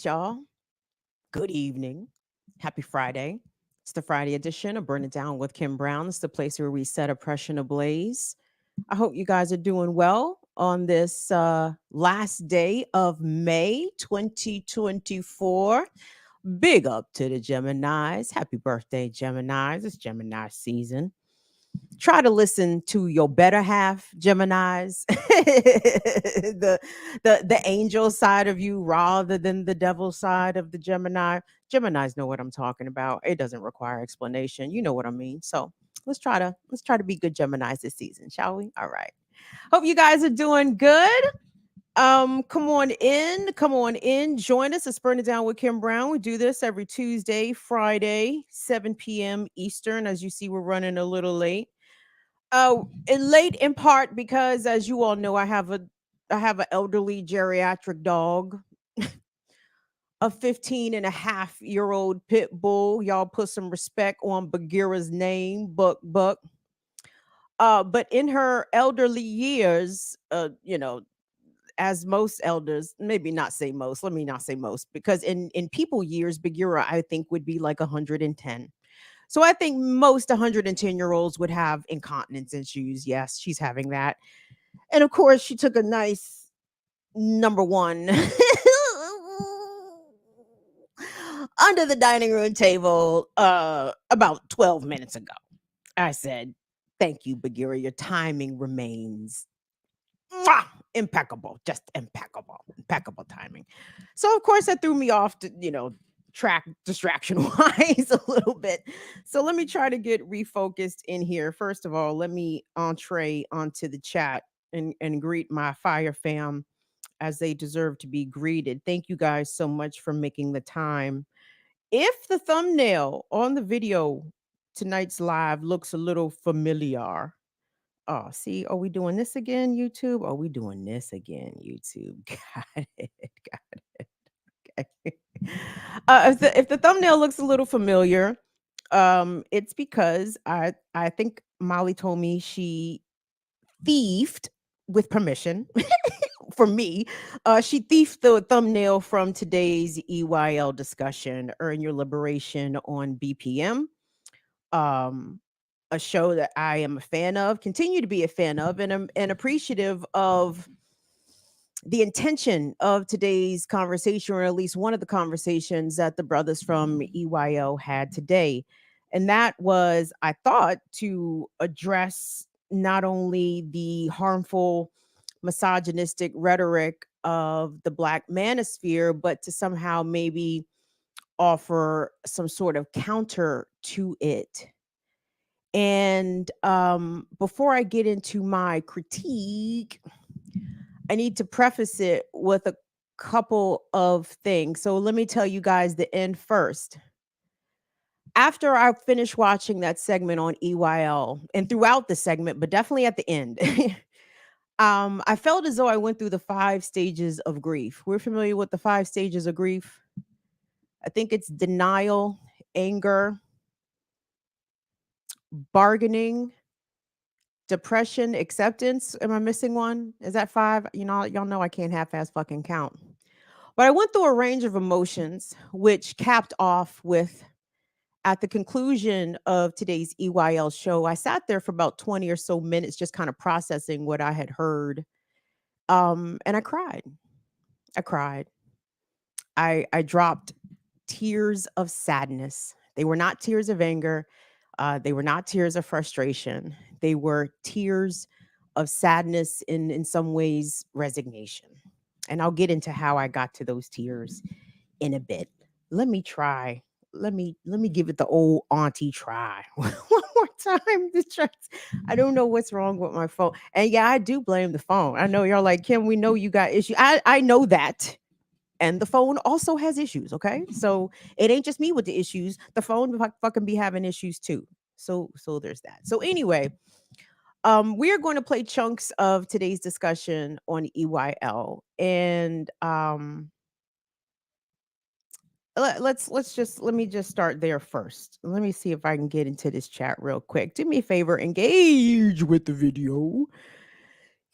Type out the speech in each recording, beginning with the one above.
Greetings, y'all. Good evening. Happy Friday. It's the Friday edition of Burn It Down with Kim Brown. It's the place where we set oppression ablaze. I hope you guys are doing well on this last day of May 2024. Big up to the Geminis. Happy birthday, Geminis. It's Gemini season. Try to listen to your better half, Geminis. The angel side of you rather than the devil side of the Gemini. Geminis know what I'm talking about. It doesn't require explanation. You know what I mean. So let's try to be good Geminis this season, shall we? All right. Hope you guys are doing good. Come on in, join us. It's Burn It Down with Kim Brown. We do this every Tuesday, Friday, 7 p.m. Eastern. As you see, we're running a little late. Late in part because, as you all know, I have an elderly geriatric dog, a 15-and-a-half-year-old pit bull. Y'all put some respect on Bagheera's name, Buck. But in her elderly years, as most elders, maybe not say most, let me not say most, because in people years, Bagheera, I think, would be like 110. So I think most 110-year-olds would have incontinence issues. Yes, she's having that. And of course, she took a nice number one under the dining room table about 12 minutes ago. I said, "Thank you, Bagheera. Your timing remains mwah, impeccable, just impeccable timing." So of course that threw me off to, track distraction wise a little bit. So let me try to get refocused in here. First of all, let me entree onto the chat and greet my fire fam as they deserve to be greeted. Thank you guys so much for making the time. If the thumbnail on the video tonight's live looks a little familiar, oh, see, are we doing this again, YouTube? Are we doing this again, YouTube? Got it. Got it. Okay. If the thumbnail looks a little familiar, it's because I think Molly told me she thieved with permission for me. She thieved the thumbnail from today's EYL discussion, Earn Your Liberation on BPM. Um, a show that I am a fan of, continue to be a fan of, and am appreciative of the intention of today's conversation, or at least one of the conversations that the brothers from EYO had today. And that was, I thought, to address not only the harmful misogynistic rhetoric of the Black manosphere, but to somehow maybe offer some sort of counter to it. And before I get into my critique, I need to preface it with a couple of things. So let me tell you guys the end first. After I finished watching that segment on EYL and throughout the segment, but definitely at the end, I felt as though I went through the 5 stages of grief. We're familiar with the 5 stages of grief. I think it's denial, anger, bargaining, depression, acceptance. Am I missing one? Is that 5? Y'all know I can't half-ass fucking count. But I went through a range of emotions, which capped off with, at the conclusion of today's EYL show, I sat there for about 20 or so minutes, just kind of processing what I had heard. And I cried. I cried. I dropped tears of sadness. They were not tears of anger. They were not tears of frustration. They were tears of sadness, in some ways, resignation. And I'll get into how I got to those tears in a bit. Let me try. Let me give it the old auntie try one more time. I don't know what's wrong with my phone. And yeah, I do blame the phone. I know y'all like, Kim, we know you got issues. I know that. And the phone also has issues, okay? So it ain't just me with the issues. The phone fucking be having issues too. So there's that. So anyway, we are going to play chunks of today's discussion on EYL, and let me just start there first. Let me see if I can get into this chat real quick. Do me a favor, engage with the video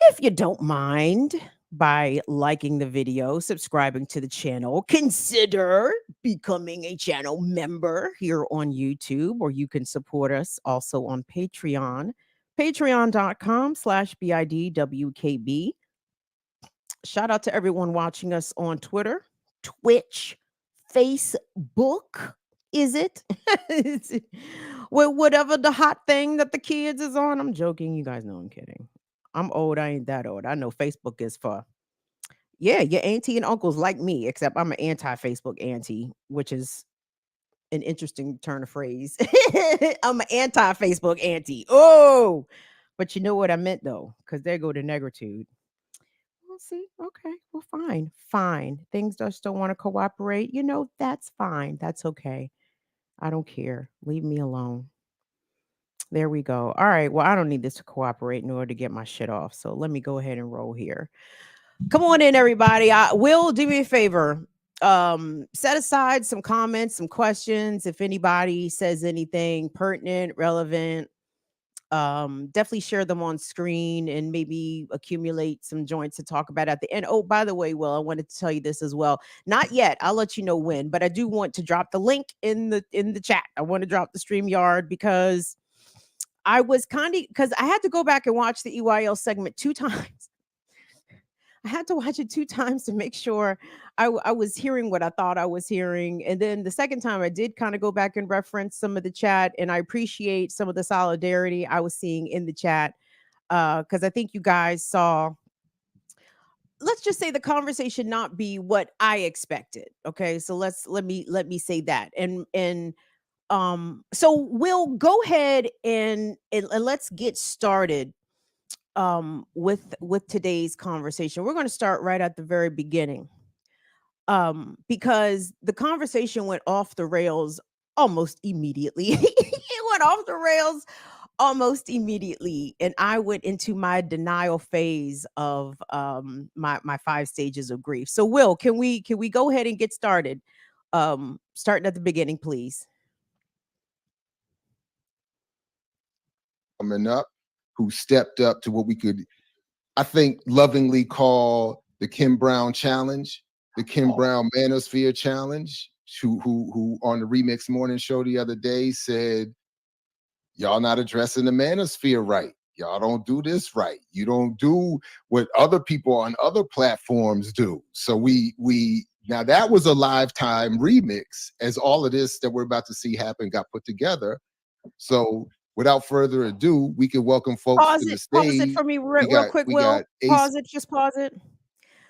if you don't mind. by liking the video, subscribing to the channel. Consider becoming a channel member here on YouTube, or you can support us also on Patreon, patreon.com/BIDWKB. Shout out to everyone watching us on Twitter, Twitch, Facebook. Is it? Well, whatever the hot thing that the kids is on. I'm joking. You guys know I'm kidding. I'm old. I ain't that old. I know Facebook is for, yeah, your auntie and uncles like me, except I'm an anti-Facebook auntie, which is an interesting turn of phrase. I'm an anti-Facebook auntie. Oh, but you know what I meant though, because there go the negritude. Well, see, okay, well, fine, fine. Things just don't want to cooperate. That's fine. That's okay. I don't care. Leave me alone. There we go. All right. Well, I don't need this to cooperate in order to get my shit off. So let me go ahead and roll here. Come on in, everybody. Will, do me a favor. Set aside some comments, some questions. If anybody says anything pertinent, relevant, definitely share them on screen and maybe accumulate some joints to talk about at the end. Oh, by the way, Will, I wanted to tell you this as well. Not yet. I'll let you know when, but I do want to drop the link in the chat. I want to drop the StreamYard because I was because I had to go back and watch the EYL segment 2 times. I had to watch it 2 times to make sure I was hearing what I thought I was hearing. And then the second time I did kind of go back and reference some of the chat, and I appreciate some of the solidarity I was seeing in the chat. Because I think you guys saw, let's just say, the conversation not be what I expected. Okay. So let me say that. So we'll go ahead and let's get started with today's conversation. We're going to start right at the very beginning, because the conversation went off the rails almost immediately. It went off the rails almost immediately, and I went into my denial phase of my 5 stages of grief. So Will, can we go ahead and get started, starting at the beginning, please? Coming up, who stepped up to what we could, I think, lovingly call the Kim Brown Challenge, the Kim Brown Manosphere Challenge, who on the Remix Morning Show the other day said, y'all not addressing the manosphere right. Y'all don't do this right. You don't do what other people on other platforms do. So we now that was a lifetime remix, as all of this that we're about to see happen got put together. So without further ado, we can welcome folks to the stage. Pause it for me real quick, Will. Pause it, just pause it.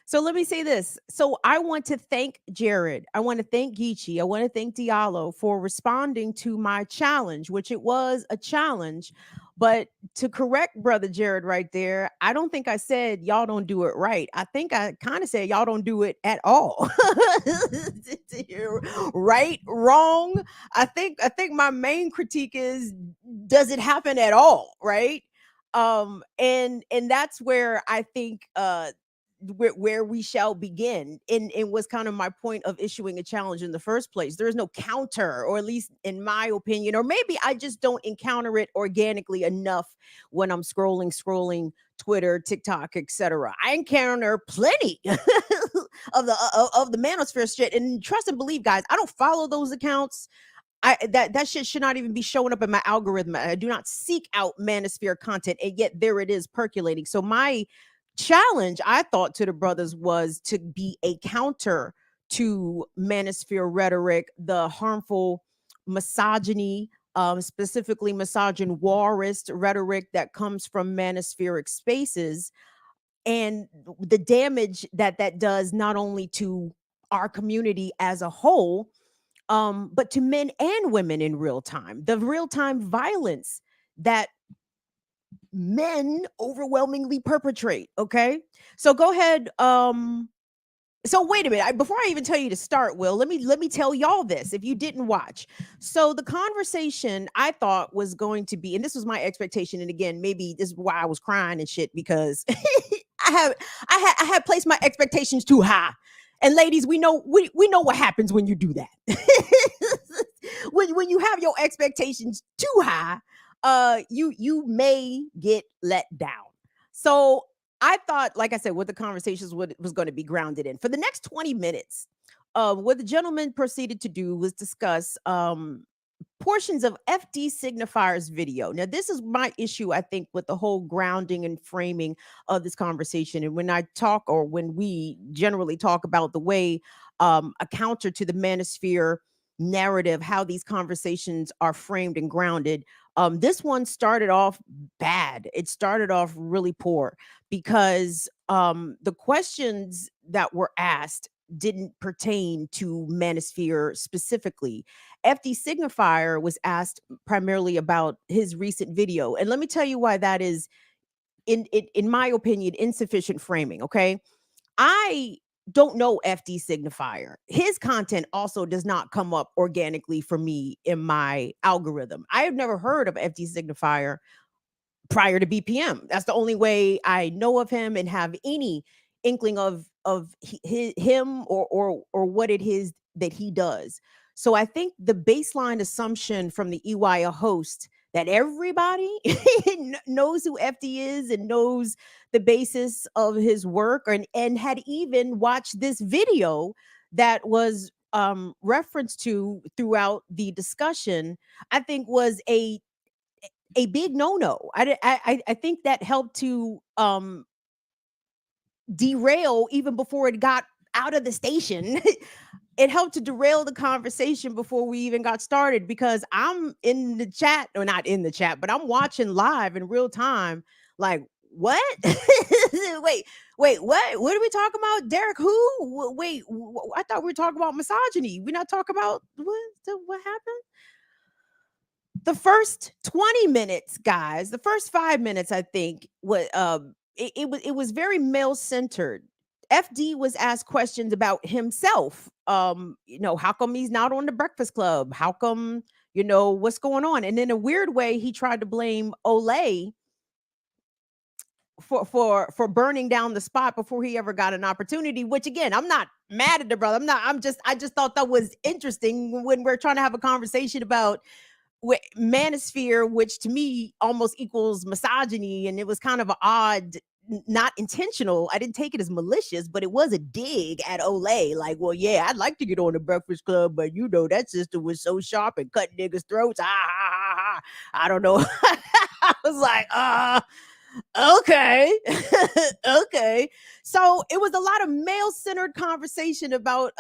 So let me say this. So I want to thank Jared. I want to thank Geechee. I want to thank Diallo for responding to my challenge, which it was a challenge. But to correct Brother Jared right there, I don't think I said y'all don't do it right. I think I kind of said y'all don't do it at all. Right, wrong. I think my main critique is, does it happen at all? Right. And that's where I think where we shall begin, and was kind of my point of issuing a challenge in the first place. There is no counter, or at least in my opinion, or maybe I just don't encounter it organically enough when I'm scrolling Twitter, TikTok, etc. I encounter plenty of the manosphere shit, and trust and believe, guys, I don't follow those accounts. That shit should not even be showing up in my algorithm. I do not seek out manosphere content, and yet there it is percolating. So my challenge, I thought, to the brothers was to be a counter to manosphere rhetoric, the harmful misogyny, specifically misogynist rhetoric that comes from manospheric spaces, and the damage that does not only to our community as a whole, but to men and women in real time. The real time violence that men overwhelmingly perpetrate. Okay. So go ahead. So wait a minute. Before I even tell you to start, Will, let me tell y'all this if you didn't watch. So the conversation, I thought, was going to be, and this was my expectation, and again, maybe this is why I was crying and shit, because I had placed my expectations too high. And ladies, we know what happens when you do that. when you have your expectations too high, you may get let down. So I thought, like I said, what the conversations was going to be grounded in. For the next 20 minutes, what the gentleman proceeded to do was discuss portions of FD Signifier's video. Now, this is my issue, I think, with the whole grounding and framing of this conversation. And when I talk, or when we generally talk about the way a counter to the manosphere narrative, how these conversations are framed and grounded, this one started off bad. It started off really poor because the questions that were asked didn't pertain to manosphere specifically. FD Signifier was asked primarily about his recent video. And let me tell you why that is, in my opinion, insufficient framing. Okay. I don't know FD Signifier. His content also does not come up organically for me in my algorithm. I have never heard of FD Signifier prior to BPM. That's the only way I know of him and have any inkling of him or what it is that he does. So I think the baseline assumption from the EYA host that everybody knows who FD is and knows the basis of his work, and had even watched this video that was referenced to throughout the discussion, I think was a big no-no. I think that helped to derail even before it got out of the station. It helped to derail the conversation before we even got started, because I'm in the chat, or not in the chat, but I'm watching live in real time. Like, what? wait, what are we talking about? Derek who? Wait, I thought we were talking about misogyny. We're not talking about what happened? The first 20 minutes, guys, the first 5 minutes, I think, it was very male centered. FD was asked questions about himself. How come he's not on the Breakfast Club? How come, what's going on? And in a weird way, he tried to blame Olay for burning down the spot before he ever got an opportunity, which, again, I'm not mad at the brother. I just thought that was interesting when we're trying to have a conversation about manosphere, which to me almost equals misogyny. And it was kind of an odd, not intentional. I didn't take it as malicious, but it was a dig at Olay. Like, well, yeah, I'd like to get on the Breakfast Club, but that sister was so sharp and cut niggas' throats. I don't know. I was like, okay. Okay. So it was a lot of male-centered conversation about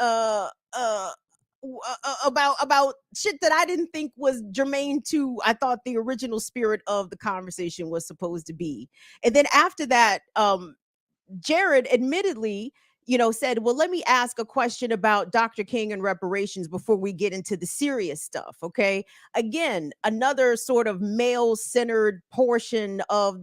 about shit that I didn't think was germane to, I thought, the original spirit of the conversation was supposed to be. And then after that, Jared admittedly, said, well, let me ask a question about Dr. King and reparations before we get into the serious stuff. Okay. Again, another sort of male centered portion of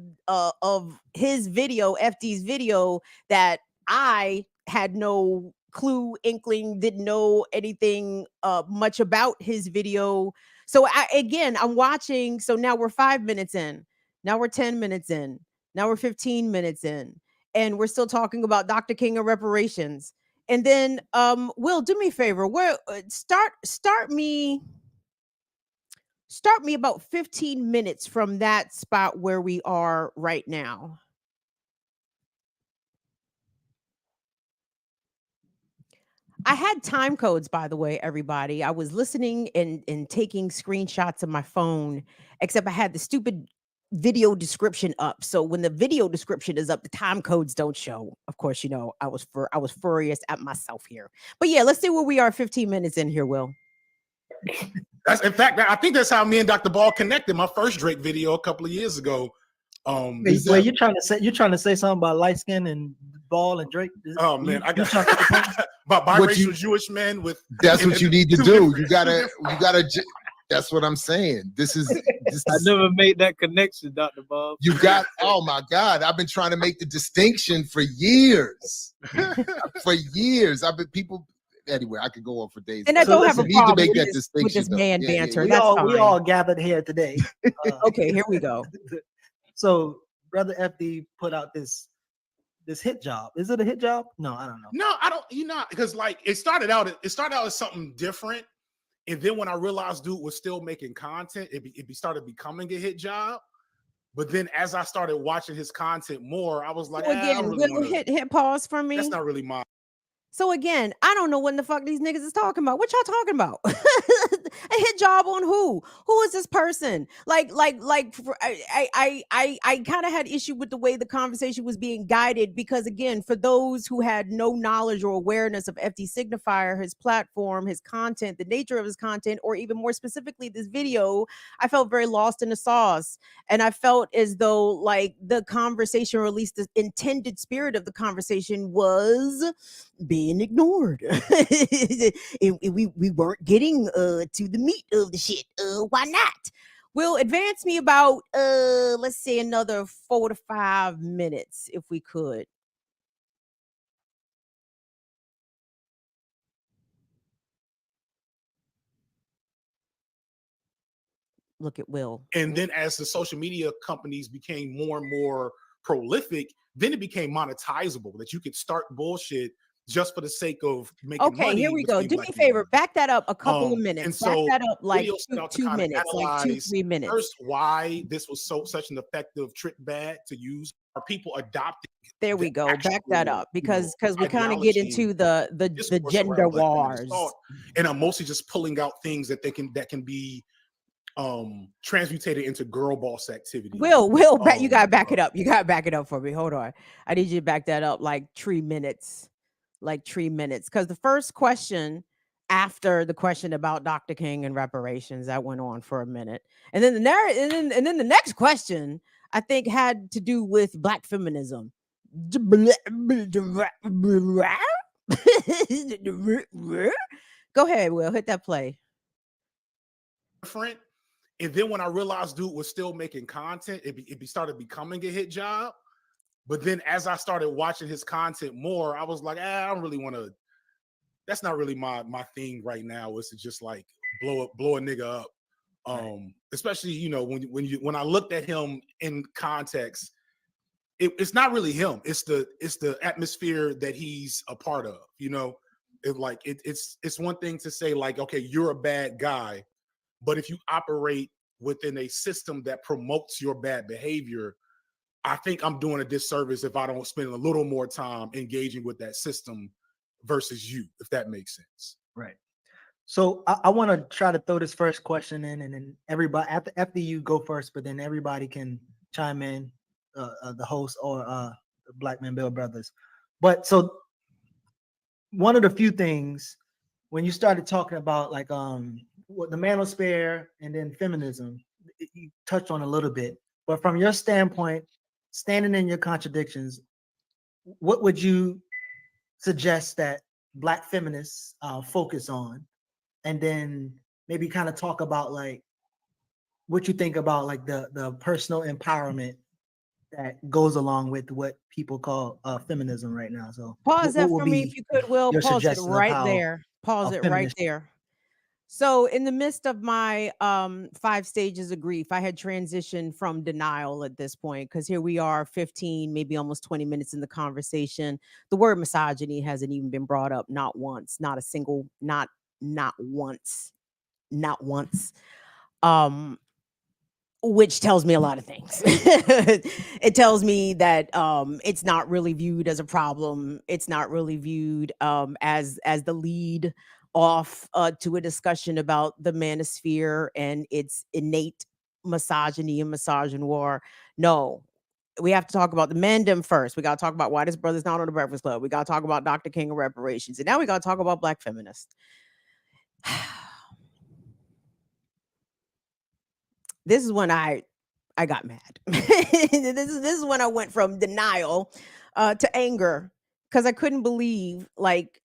his video, FD's video, that I had no clue, inkling, didn't know anything much about his video. So I'm watching. So now we're 5 minutes in. Now we're 10 minutes in. Now we're 15 minutes in. And we're still talking about Dr. King and reparations. And then, Will, do me a favor. Start me about 15 minutes from that spot where we are right now. I had time codes, by the way, everybody. I was listening and taking screenshots of my phone, except I had the stupid video description up. So when the video description is up, the time codes don't show. Of course, I was furious at myself here. But yeah, let's see where we are 15 minutes in here, Will. In fact, I think that's how me and Dr. Ball connected. My first Drake video a couple of years ago. Well, you're trying to say something about light skin and Ball and Drake. Oh man, I got about biracial Jewish men with. That's what you need to do. You gotta. That's what I'm saying. This is. I never made that connection, Dr. Bob. You got. Oh my God! I've been trying to make the distinction for years. For years, I've been people. Anyway, I could go on for days. And I don't have a problem with this man banter. We all gathered here today. Okay, here we go. So, Brother FD put out this hit job. Is it a hit job? No, I don't know. No, I don't. Because like it started out as something different, and then when I realized dude was still making content, it started becoming a hit job. But then as I started watching his content more, I was like, So I again, don't really Will, want to. hit pause for me. That's not really my. So again, I don't know what in the fuck these niggas is talking about. What y'all talking about? A hit job on who? Who is this person? I kind of had issue with the way the conversation was being guided because again, for those who had no knowledge or awareness of FD Signifier, his platform, his content, the nature of his content, or even more specifically this video, I felt very lost in the sauce. And I felt as though like the conversation, or at least the intended spirit of the conversation was being ignored. We weren't getting to the meat of the shit. Why not? Will advance me about let's say another 4 to 5 minutes if we could. Look at Will. And then as the social media companies became more and more prolific, then it became monetizable that you could start bullshit just for the sake of making Okay, money. here we go. between Do me black a favor. communities. Back that up a couple of And minutes. Back so that up like video set out to 2 kind of minutes, like 2, analyze 3 minutes. first why this was such an effective trick bag to use. Are people adopting There we the go. Back that actual, up because we kind of ideology get into the discourse gender around black feminist wars. thought? And I'm mostly just pulling out things that can be transmutated into girl boss activity. Will, you gotta back it up. You gotta back it up for me. Hold on. I need you to back that up like 3 minutes. Like 3 minutes. Because the first question after the question about Dr. King and reparations, that went on for a minute. And then and then the next question, I think, had to do with black feminism. Go ahead, Will. Hit that play. Different. And then when I realized dude was still making content, it started becoming a hit job. But then as I started watching his content more, I was like, I don't really want to. That's not really my thing right now. Is to just like blow a nigga up. Especially when I looked at him in context, it's not really him. It's the atmosphere that he's a part of. It's one thing to say like, okay, you're a bad guy, but if you operate within a system that promotes your bad behavior, I think I'm doing a disservice if I don't spend a little more time engaging with that system versus you, if that makes sense. Right. So I want to try to throw this first question in, and then everybody after you go first, but then everybody can chime in, the host or the Black Men Build Brothers. But so one of the few things when you started talking about like what the manosphere and then feminism, you touched on a little bit, but from your standpoint, standing in your contradictions, what would you suggest that Black feminists focus on? And then maybe kind of talk about like what you think about like the personal empowerment that goes along with what people call feminism right now. So Pause that will for me be if you could, Will. your Pause it suggestion of right how there. Pause a it right feminist- there. So in the midst of my 5 stages of grief, I had transitioned from denial at this point because here we are 15, maybe almost 20 minutes in the conversation. The word misogyny hasn't even been brought up, not once, not a single, not once. Which tells me a lot of things. It tells me that it's not really viewed as a problem. It's not really viewed as the lead off to a discussion about the manosphere and its innate misogyny and misogynoir. No, we have to talk about the mandem first. We got to talk about why this brother's not on the Breakfast Club. We got to talk about Dr. King and reparations. And now we got to talk about Black feminists. This is when I got mad. This is when I went from denial to anger because I couldn't believe like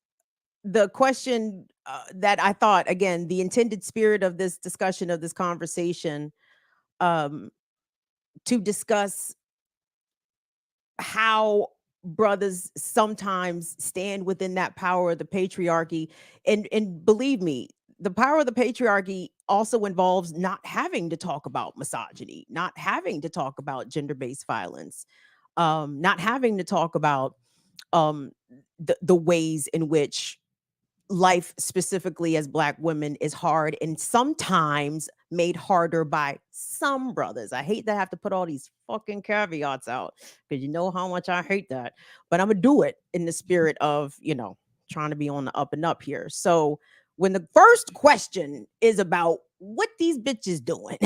the question that I thought, again, the intended spirit of this discussion, of this conversation, to discuss how brothers sometimes stand within that power of the patriarchy. And believe me, the power of the patriarchy also involves not having to talk about misogyny, not having to talk about gender-based violence, not having to talk about the ways in which life specifically as Black women is hard and sometimes made harder by some brothers. I hate to have to put all these fucking caveats out because you know how much I hate that, but I'm gonna do it in the spirit of, trying to be on the up and up here. So when the first question is about what these bitches doing,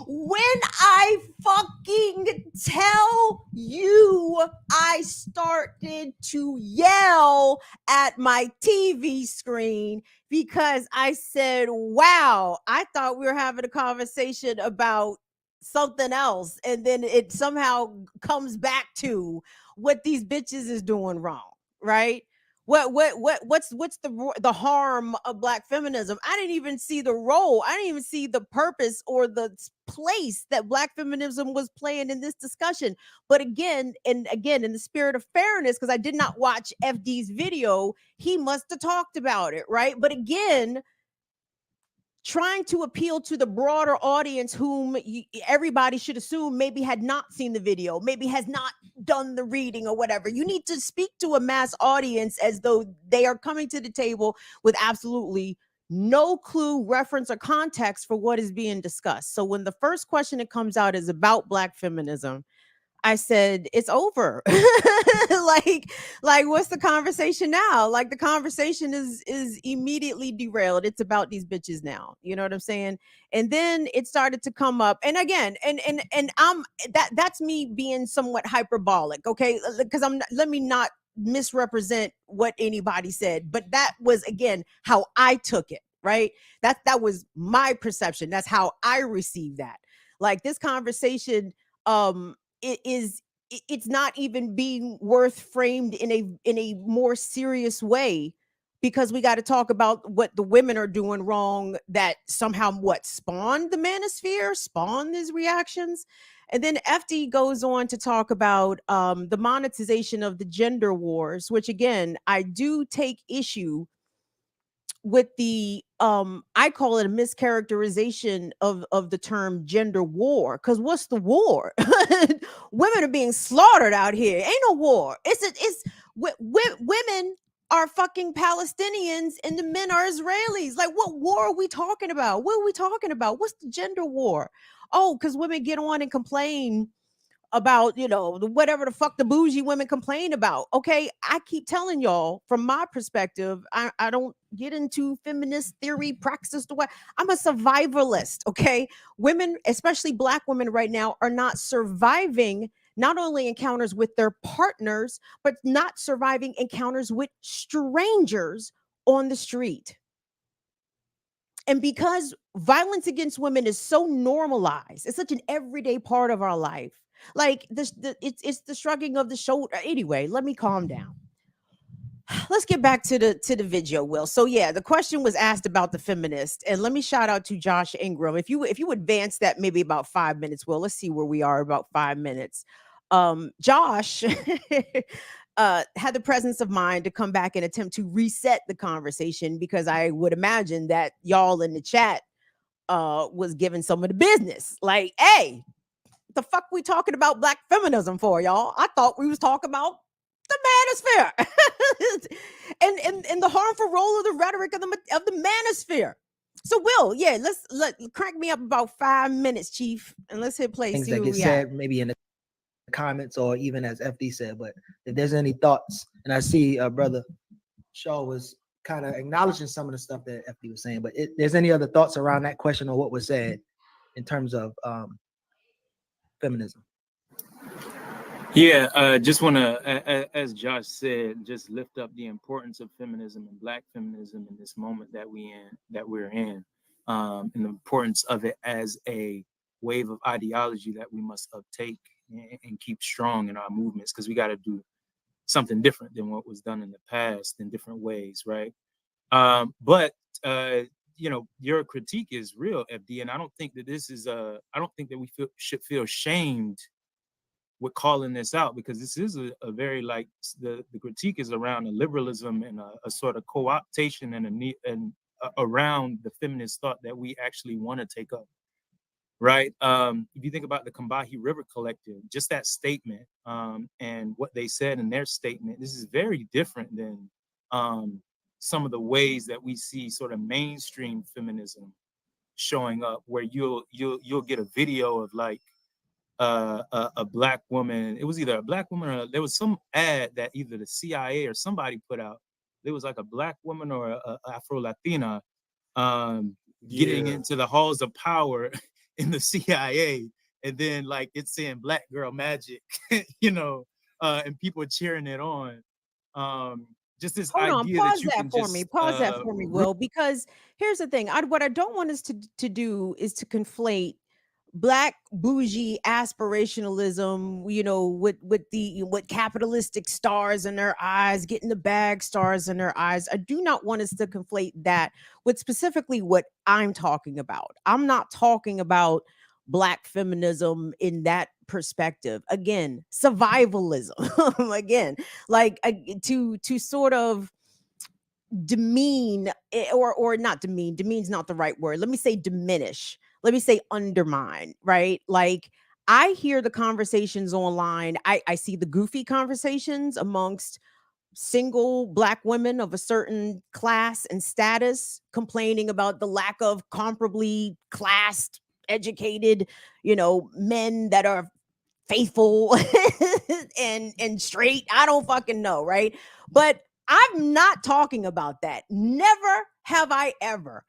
when I fucking tell you, I started to yell at my TV screen because I said, wow, I thought we were having a conversation about something else. And then it somehow comes back to what these bitches is doing wrong, right? What's the harm of Black feminism? I didn't even see the role. I didn't even see the purpose or the place that Black feminism was playing in this discussion. But again, in the spirit of fairness, because I did not watch FD's video, he must have talked about it, right? But again, trying to appeal to the broader audience whom everybody should assume maybe had not seen the video, maybe has not done the reading or whatever. You need to speak to a mass audience as though they are coming to the table with absolutely no clue, reference, or context for what is being discussed. So when the first question that comes out is about Black feminism, I said, it's over. like what's the conversation now? Like the conversation is immediately derailed. It's about these bitches now. You know what I'm saying? And then it started to come up. And again, and I'm that's me being somewhat hyperbolic, okay? Because let me not misrepresent what anybody said, but that was again how I took it, right? That was my perception. That's how I received that. Like this conversation, it's not even being worth framed in a more serious way, because we got to talk about what the women are doing wrong that somehow spawned the manosphere, spawned these reactions. And then FD goes on to talk about the monetization of the gender wars, which again, I do take issue with the I call it a mischaracterization of the term gender war, because what's the war? Women are being slaughtered out here. Ain't no war. Women are fucking Palestinians and the men are Israelis. Like, what war are we talking about? What are we talking about? What's the gender war? Oh, because women get on and complain about, whatever the fuck the bougie women complain about. Okay, I keep telling y'all from my perspective, I don't get into feminist theory, praxis, the way I'm a survivalist. Okay, women, especially Black women right now, are not surviving not only encounters with their partners, but not surviving encounters with strangers on the street. And because violence against women is so normalized, it's such an everyday part of our life. Like it's the shrugging of the shoulder. Anyway, let me calm down. Let's get back to the video, Will. So yeah, the question was asked about the feminist, and let me shout out to Josh Ingram. If you advance that maybe about 5 minutes, Will, let's see where we are about 5 minutes. Josh had the presence of mind to come back and attempt to reset the conversation, because I would imagine that y'all in the chat was giving some of the business. Like, hey, the fuck we talking about Black feminism for, y'all? I thought we was talking about the manosphere and the harmful role of the rhetoric of the manosphere. So, Will, yeah, let crank me up about 5 minutes, Chief, and let's hit play. Things See that where get we said at. maybe in the comments or even as FD said. But if there's any thoughts, and I see brother Shaw was kind of acknowledging some of the stuff that FD was saying, but if there's any other thoughts around that question or what was said in terms of feminism? Yeah, just want to, as Josh said, just lift up the importance of feminism and Black feminism in this moment that we're in, and the importance of it as a wave of ideology that we must uptake and keep strong in our movements, because we got to do something different than what was done in the past in different ways, right? But your critique is real, FD, and I don't think that this is I don't think that we should feel shamed with calling this out, because this is a very, like, the critique is around a liberalism and a sort of co-optation and around the feminist thought that we actually want to take up. right? If you think about the Combahee River Collective, just that statement and what they said in their statement, this is very different than some of the ways that we see sort of mainstream feminism showing up, where you'll get a video of like a black woman. It was either a black woman or there was some ad that either the CIA or somebody put out. There was like a black woman or a Afro Latina getting Yeah. into the halls of power in the CIA, and then like it's saying "Black Girl Magic," you know, and people cheering it on. Just this Hold on, idea that pause you that can for me. just Pause that for me, Will, because here's the thing. What I don't want us to do is to conflate black bougie aspirationalism, with capitalistic stars in their eyes, getting the bag stars in their eyes. I do not want us to conflate that with specifically what I'm talking about. I'm not talking about black feminism in that perspective. Again, survivalism. Again, like to sort of demean, or not demean, demean's not the right word, let me say diminish, let me say undermine, right? Like, I hear the conversations online, I see the goofy conversations amongst single black women of a certain class and status complaining about the lack of comparably classed, educated, men that are faithful and straight. I don't fucking know, right? But I'm not talking about that. Never have I ever.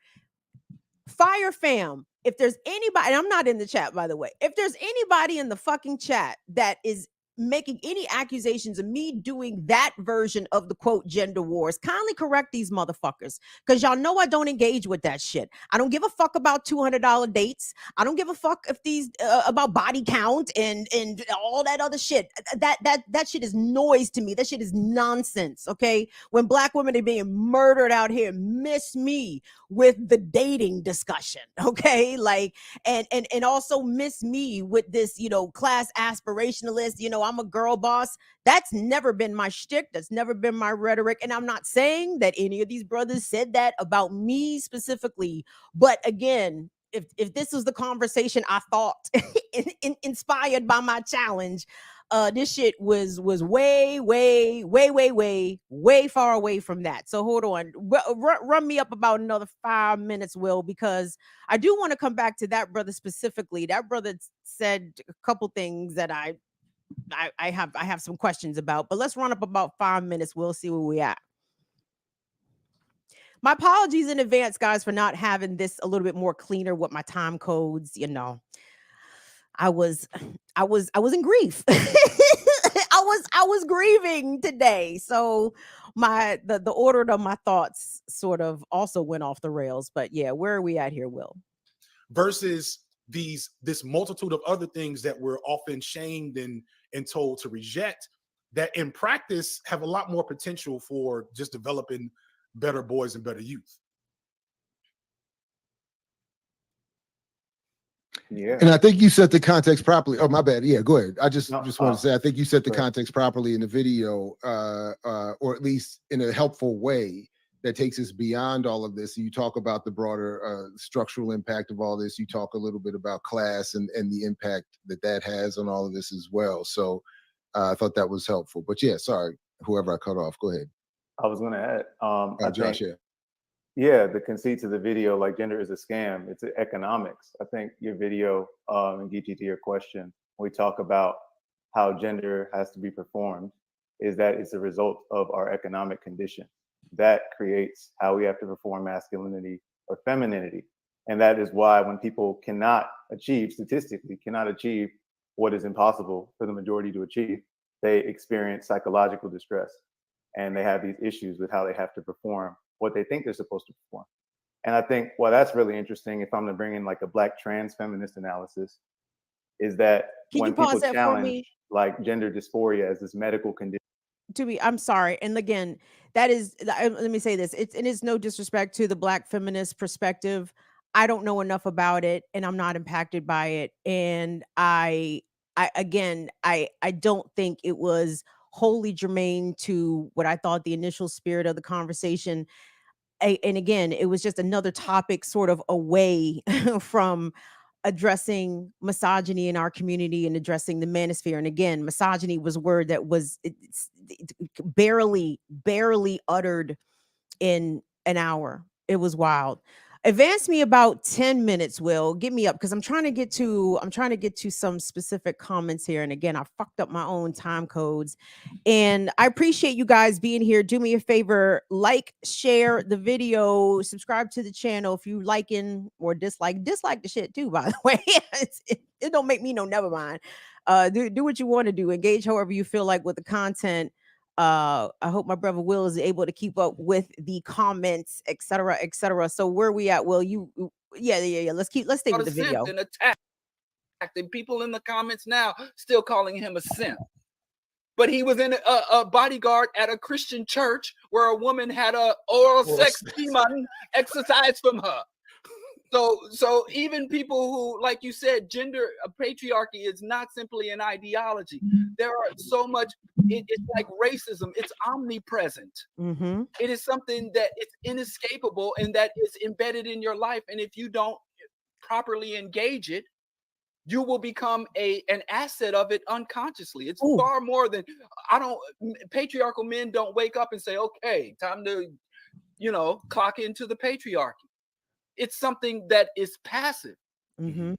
Fire fam, if there's anybody, and I'm not in the chat, by the way, if there's anybody in the fucking chat that is making any accusations of me doing that version of the quote gender wars, kindly correct these motherfuckers, because y'all know I don't engage with that shit. I don't give a fuck about $200 dates. I don't give a fuck if these about body count and all that other shit. That shit is noise to me. That shit is nonsense. Okay, when black women are being murdered out here, miss me with the dating discussion. Okay, like, and also miss me with this, class aspirationalist, I'm a girl boss. That's never been my shtick. That's never been my rhetoric. And I'm not saying that any of these brothers said that about me specifically. But again, if this was the conversation I thought inspired by my challenge, this shit was way, way, way, way, way, way far away from that. So hold on, run me up about another 5 minutes, Will, because I do want to come back to that brother specifically. That brother said a couple things that I have some questions about, but let's run up about 5 minutes. We'll see where we at. My apologies in advance, guys, for not having this a little bit more cleaner with my time codes. I was in grief. I was grieving today. So the order of my thoughts sort of also went off the rails. But yeah, where are we at here, Will? Versus this multitude of other things that we're often shamed and told to reject, that in practice have a lot more potential for just developing better boys and better youth. Yeah. And I think you set the context properly. Oh, my bad. Yeah, go ahead. I just No, want to say, I think you set the go ahead. context properly in the video, or at least in a helpful way that takes us beyond all of this. You talk about the broader structural impact of all this. You talk a little bit about class and the impact that has on all of this as well. So I thought that was helpful. But yeah, sorry, whoever I cut off. Go ahead. I was going to add, I Josh, think, yeah. yeah, the conceit of the video, like gender is a scam. It's economics. I think your video, and Geechee, to your question, we talk about how gender has to be performed, is that it's a result of our economic condition. That creates how we have to perform masculinity or femininity. And that is why when people statistically cannot achieve what is impossible for the majority to achieve, they experience psychological distress. And they have these issues with how they have to perform what they think they're supposed to perform. And I think, well, that's really interesting. If I'm to bring in like a black trans feminist analysis, is that Can when you pause people that for challenge me? like gender dysphoria as this medical condition. I'm sorry. And again, that is, let me say this. It is no disrespect to the black feminist perspective. I don't know enough about it and I'm not impacted by it. And I don't think it was wholly germane to what I thought the initial spirit of the conversation. And again, it was just another topic sort of away from addressing misogyny in our community and addressing the manosphere. And again, misogyny was a word that was barely uttered in an hour. It was wild. Advance me about 10 minutes, Will. Get me up because I'm trying to get to some specific comments here. And again, I fucked up my own time codes. And I appreciate you guys being here. Do me a favor, like, share the video, subscribe to the channel if you liking or dislike the shit too, by the way. It don't make me no never mind. Do what you want to do. Engage however you feel like with the content. I hope my brother Will is able to keep up with the comments, etc., etc. So where we at, Will? Yeah. Let's stay with the video. And attack. And people in the comments now still calling him a simp. But he was in a bodyguard at a Christian church where a woman had a oral sex demon exercise from her. So even people who, like you said, gender patriarchy is not simply an ideology. There are so much. It's like racism. It's omnipresent. Mm-hmm. It is something that it's inescapable and that is embedded in your life. And if you don't properly engage it, you will become an asset of it unconsciously. It's far more than patriarchal men don't wake up and say, okay, time to, clock into the patriarchy. It's something that is passive, mm-hmm.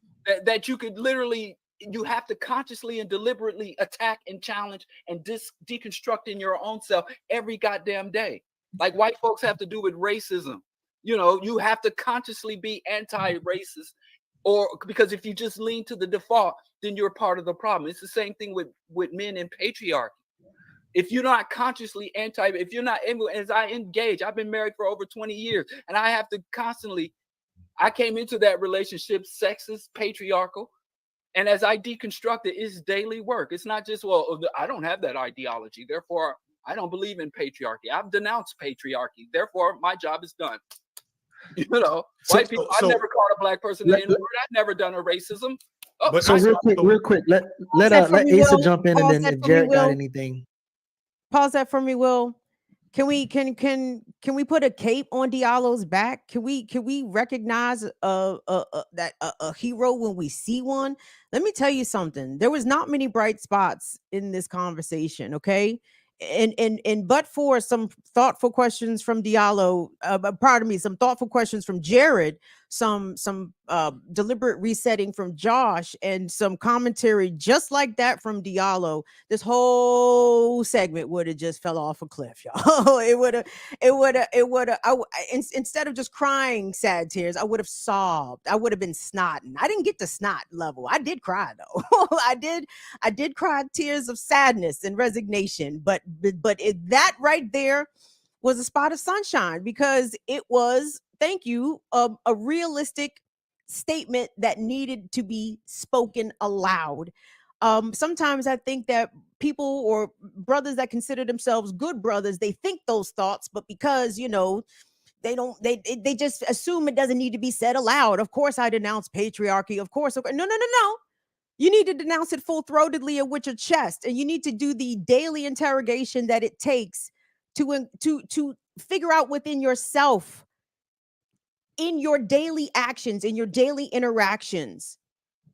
that you could literally, you have to consciously and deliberately attack and challenge and deconstruct in your own self every goddamn day. Like white folks have to do with racism. You have to consciously be anti-racist, or because if you just lean to the default, then you're part of the problem. It's the same thing with men in patriarchy. If you're not consciously if you're not able, as I engage, I've been married for over 20 years, and I have to constantly, I came into that relationship sexist, patriarchal, and as I deconstruct it, it's daily work. It's not just, well, I don't have that ideology, therefore I don't believe in patriarchy. I've denounced patriarchy, therefore my job is done. White people, I've never called a black person the N-word. I've never done a racism. Real quick, let Asa jump in, and then if Jared got anything. Pause that for me, Will. Can we put a cape on Diallo's back? Can we recognize a hero when we see one? Let me tell you something. There was not many bright spots in this conversation, okay? And but for some thoughtful questions from Diallo, some thoughtful questions from Jared, some deliberate resetting from Josh, and some commentary just like that from Diallo, this whole segment would have just fell off a cliff, y'all. It would have. Instead of just crying sad tears, I would have sobbed. I would have been snotting. I didn't get to snot level. I did cry though. I did cry tears of sadness and resignation. But that right there was a spot of sunshine, because it was, thank you, a realistic statement that needed to be spoken aloud. Sometimes I think that people or brothers that consider themselves good brothers, they think those thoughts, but because, they just assume it doesn't need to be said aloud. Of course, I denounce patriarchy. Of course. No. You need to denounce it full-throatedly and with your chest, and you need to do the daily interrogation that it takes to figure out within yourself, in your daily actions, in your daily interactions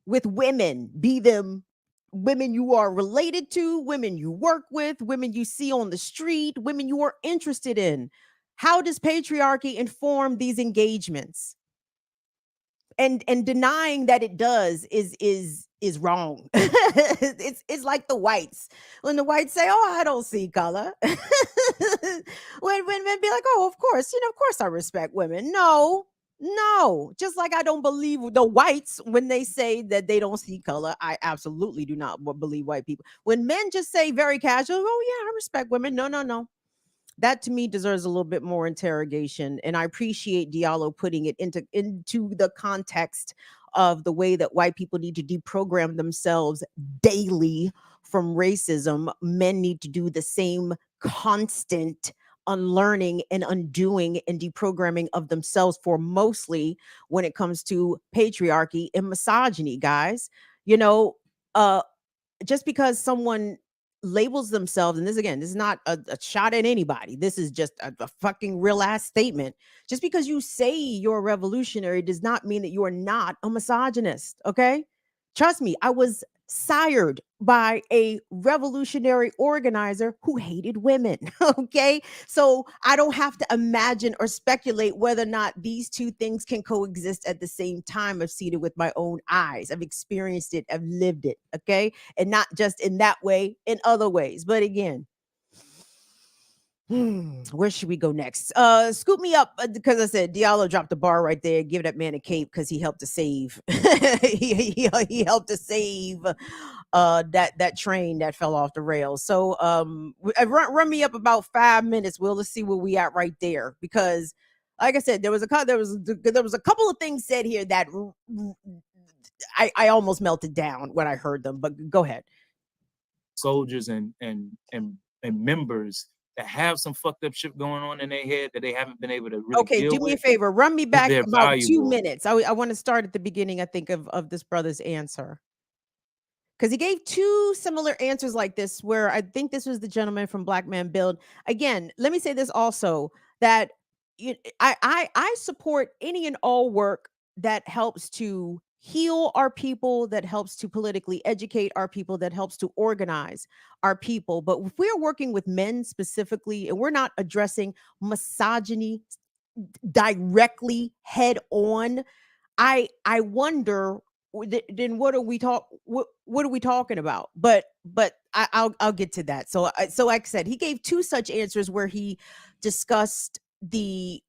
with women, be them women you are related to, women you work with, women you see on the street, women you are interested in. How does patriarchy inform these engagements? And denying that it does is wrong. It's like the whites. When the whites say, "Oh, I don't see color," when men be like, "Oh, of course, of course I respect women." No. Just like I don't believe the whites when they say that they don't see color. I absolutely do not believe white people. When men just say very casual, "Oh yeah, I respect women." No. That to me deserves a little bit more interrogation. And I appreciate Diallo putting it into the context of the way that white people need to deprogram themselves daily from racism. Men need to do the same constant unlearning and undoing and deprogramming of themselves, for mostly when it comes to patriarchy and misogyny, guys. Just because someone labels themselves, and this again, this is not a shot at anybody. This is just a fucking real ass statement. Just because you say you're a revolutionary does not mean that you are not a misogynist. Okay, trust me, I was sired by a revolutionary organizer who hated women. Okay, so I don't have to imagine or speculate whether or not these two things can coexist at the same time. I've seen it with my own eyes. I've experienced it. I've lived it. Okay, and not just in that way, in other ways. But again, where should we go next? Scoop me up, because I said Diallo dropped the bar right there. Give that man a cape because he helped to save. he helped to save that train that fell off the rails. So run me up about 5 minutes. Let's see where we at right there, because like I said, there was a couple of things said here that I almost melted down when I heard them. But go ahead. Soldiers and members that have some fucked up shit going on in their head that they haven't been able to really Okay, deal do me a with. favor. Run me back they're about 2 valuable. minutes. I want to start at the beginning, I think, of this brother's answer. Because he gave two similar answers like this, where I think this was the gentleman from Black Man Build. Again, let me say this also, that I support any and all work that helps to heal our people, that helps to politically educate our people, that helps to organize our people. But if we're working with men specifically, and we're not addressing misogyny directly head on, I wonder then what are we talking about? But I'll get to that. So like I said, he gave two such answers where he discussed the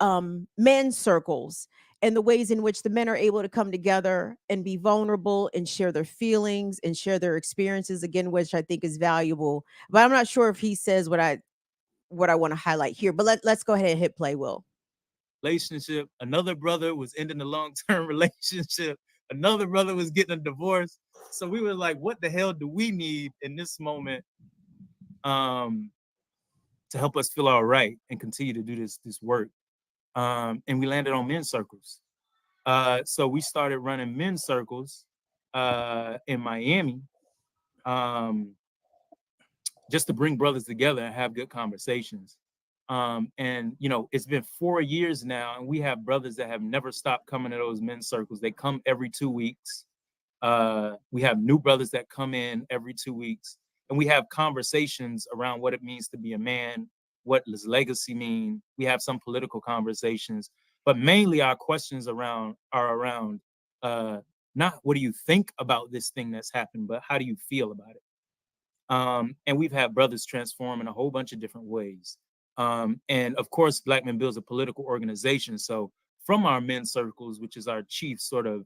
men's circles and the ways in which the men are able to come together and be vulnerable and share their feelings and share their experiences, again, which I think is valuable. But I'm not sure if he says what I want to highlight here. But let's go ahead and hit play, Will. Relationship. Another brother was ending a long-term relationship. Another brother was getting a divorce. So we were like, what the hell do we need in this moment to help us feel all right and continue to do this work? And we landed on men's circles. So we started running men's circles in Miami, just to bring brothers together and have good conversations. And it's been 4 years now, and we have brothers that have never stopped coming to those men's circles. They come every 2 weeks. We have new brothers that come in every 2 weeks, and we have conversations around what it means to be a man, what does legacy mean. We have some political conversations, but mainly our questions are around not what do you think about this thing that's happened, but how do you feel about it? And we've had brothers transform in a whole bunch of different ways. And of course, Black Men Build is a political organization. So from our men's circles, which is our chief sort of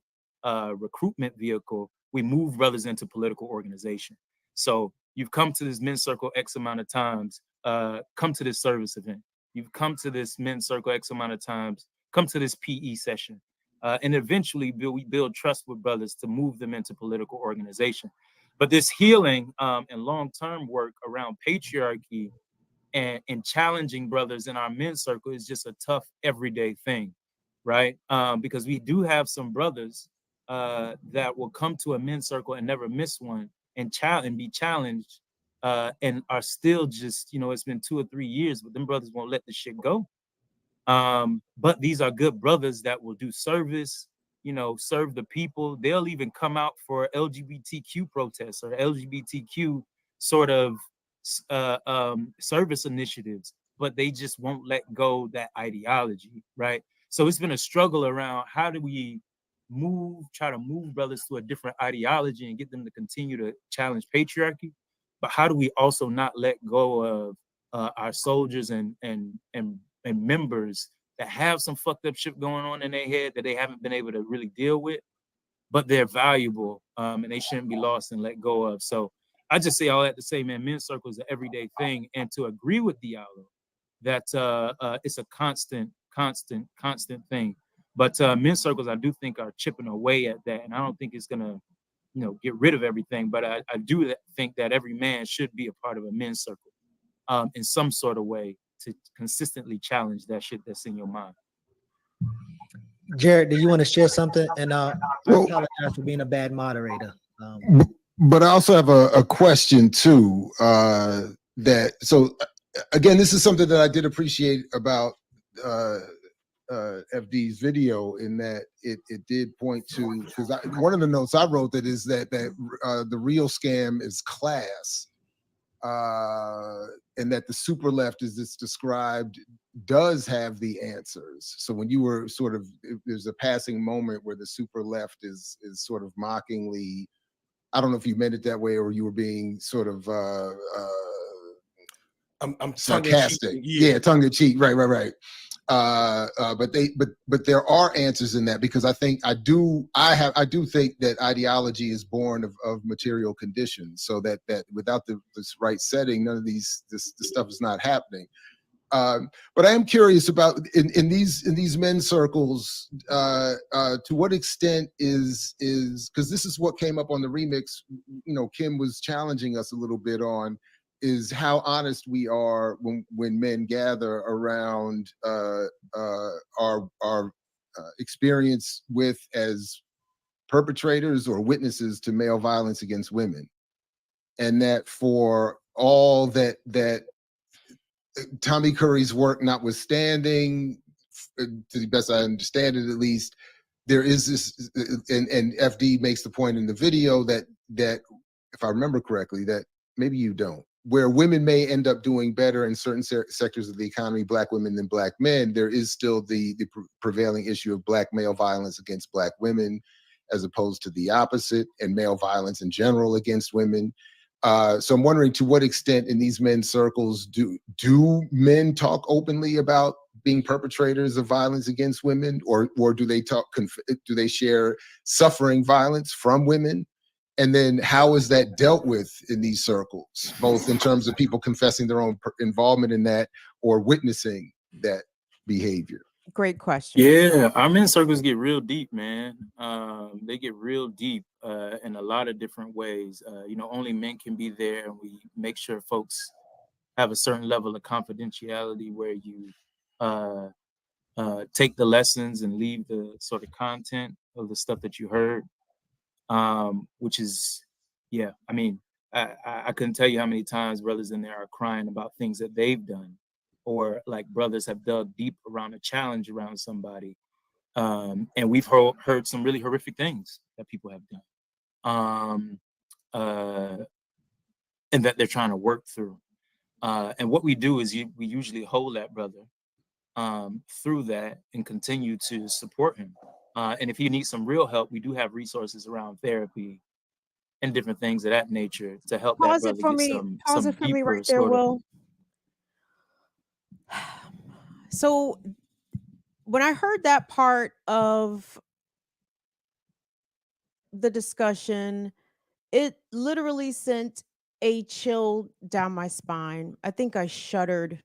recruitment vehicle, we move brothers into political organization. So you've come to this men's circle X amount of times, come to this service event. You've come to this men's circle X amount of times, come to this PE session. And eventually we build trust with brothers to move them into political organization. But this healing and long-term work around patriarchy and challenging brothers in our men's circle is just a tough everyday thing, right? Because we do have some brothers that will come to a men's circle and never miss one and be challenged and are still just, it's been 2 or 3 years, but them brothers won't let the shit go. But these are good brothers that will do service, serve the people. They'll even come out for LGBTQ protests or LGBTQ sort of service initiatives, but they just won't let go that ideology, right? So it's been a struggle around how do we try to move brothers to a different ideology and get them to continue to challenge patriarchy, but how do we also not let go of our soldiers and members that have some fucked up shit going on in their head that they haven't been able to really deal with, but they're valuable and they shouldn't be lost and let go of. So I just say all that to say, man, men's circle is an everyday thing. And to agree with Diallo that it's a constant thing. But men's circles, I do think, are chipping away at that. And I don't think it's going to, get rid of everything. But I do think that every man should be a part of a men's circle in some sort of way to consistently challenge that shit that's in your mind. Jared, do you want to share something? And I apologize for being a bad moderator. But I also have a question too. Again, this is something that I did appreciate about FD's video, in that it did point to, because one of the notes I wrote that is that the real scam is class, and that the super left, as it's described, does have the answers. So when you were sort of, there's a passing moment where the super left is sort of mockingly, I don't know if you meant it that way or you were being sort of I'm sarcastic. Yeah, tongue in cheek. Right. But there are answers in that, because I think I do think that ideology is born of material conditions, so that without this right setting, none of this stuff is not happening. But I am curious about in these men's circles, to what extent is because this is what came up on the remix. You know, Kim was challenging us a little bit on, is how honest we are when men gather around our experience with as perpetrators or witnesses to male violence against women, and that for all that Tommy Curry's work notwithstanding, to the best I understand it, at least, there is this, and FD makes the point in the video that if I remember correctly, that maybe you don't, where women may end up doing better in certain sectors of the economy, Black women than Black men, there is still the prevailing issue of Black male violence against Black women, as opposed to the opposite, and male violence in general against women. So I'm wondering, to what extent in these men's circles do men talk openly about being perpetrators of violence against women, or do they share suffering violence from women? And then how is that dealt with in these circles, both in terms of people confessing their own involvement in that or witnessing that behavior? Great question. Yeah, our men's circles get real deep, man. They get real deep in a lot of different ways. You know, only men can be there, and we make sure folks have a certain level of confidentiality where you take the lessons and leave the sort of content of the stuff that you heard, which is, yeah, I mean, I couldn't tell you how many times brothers in there are crying about things that they've done, or like brothers have dug deep around a challenge around somebody. And we've heard some really horrific things that people have done, and that they're trying to work through. And what we do is we usually hold that brother through that and continue to support him. And if he needs some real help, we do have resources around therapy and different things of that nature to help that Pause it brother for get me. some Pause it for me deeper right there, sort of. Will. So when I heard that part of the discussion, it literally sent a chill down my spine. I think I shuddered.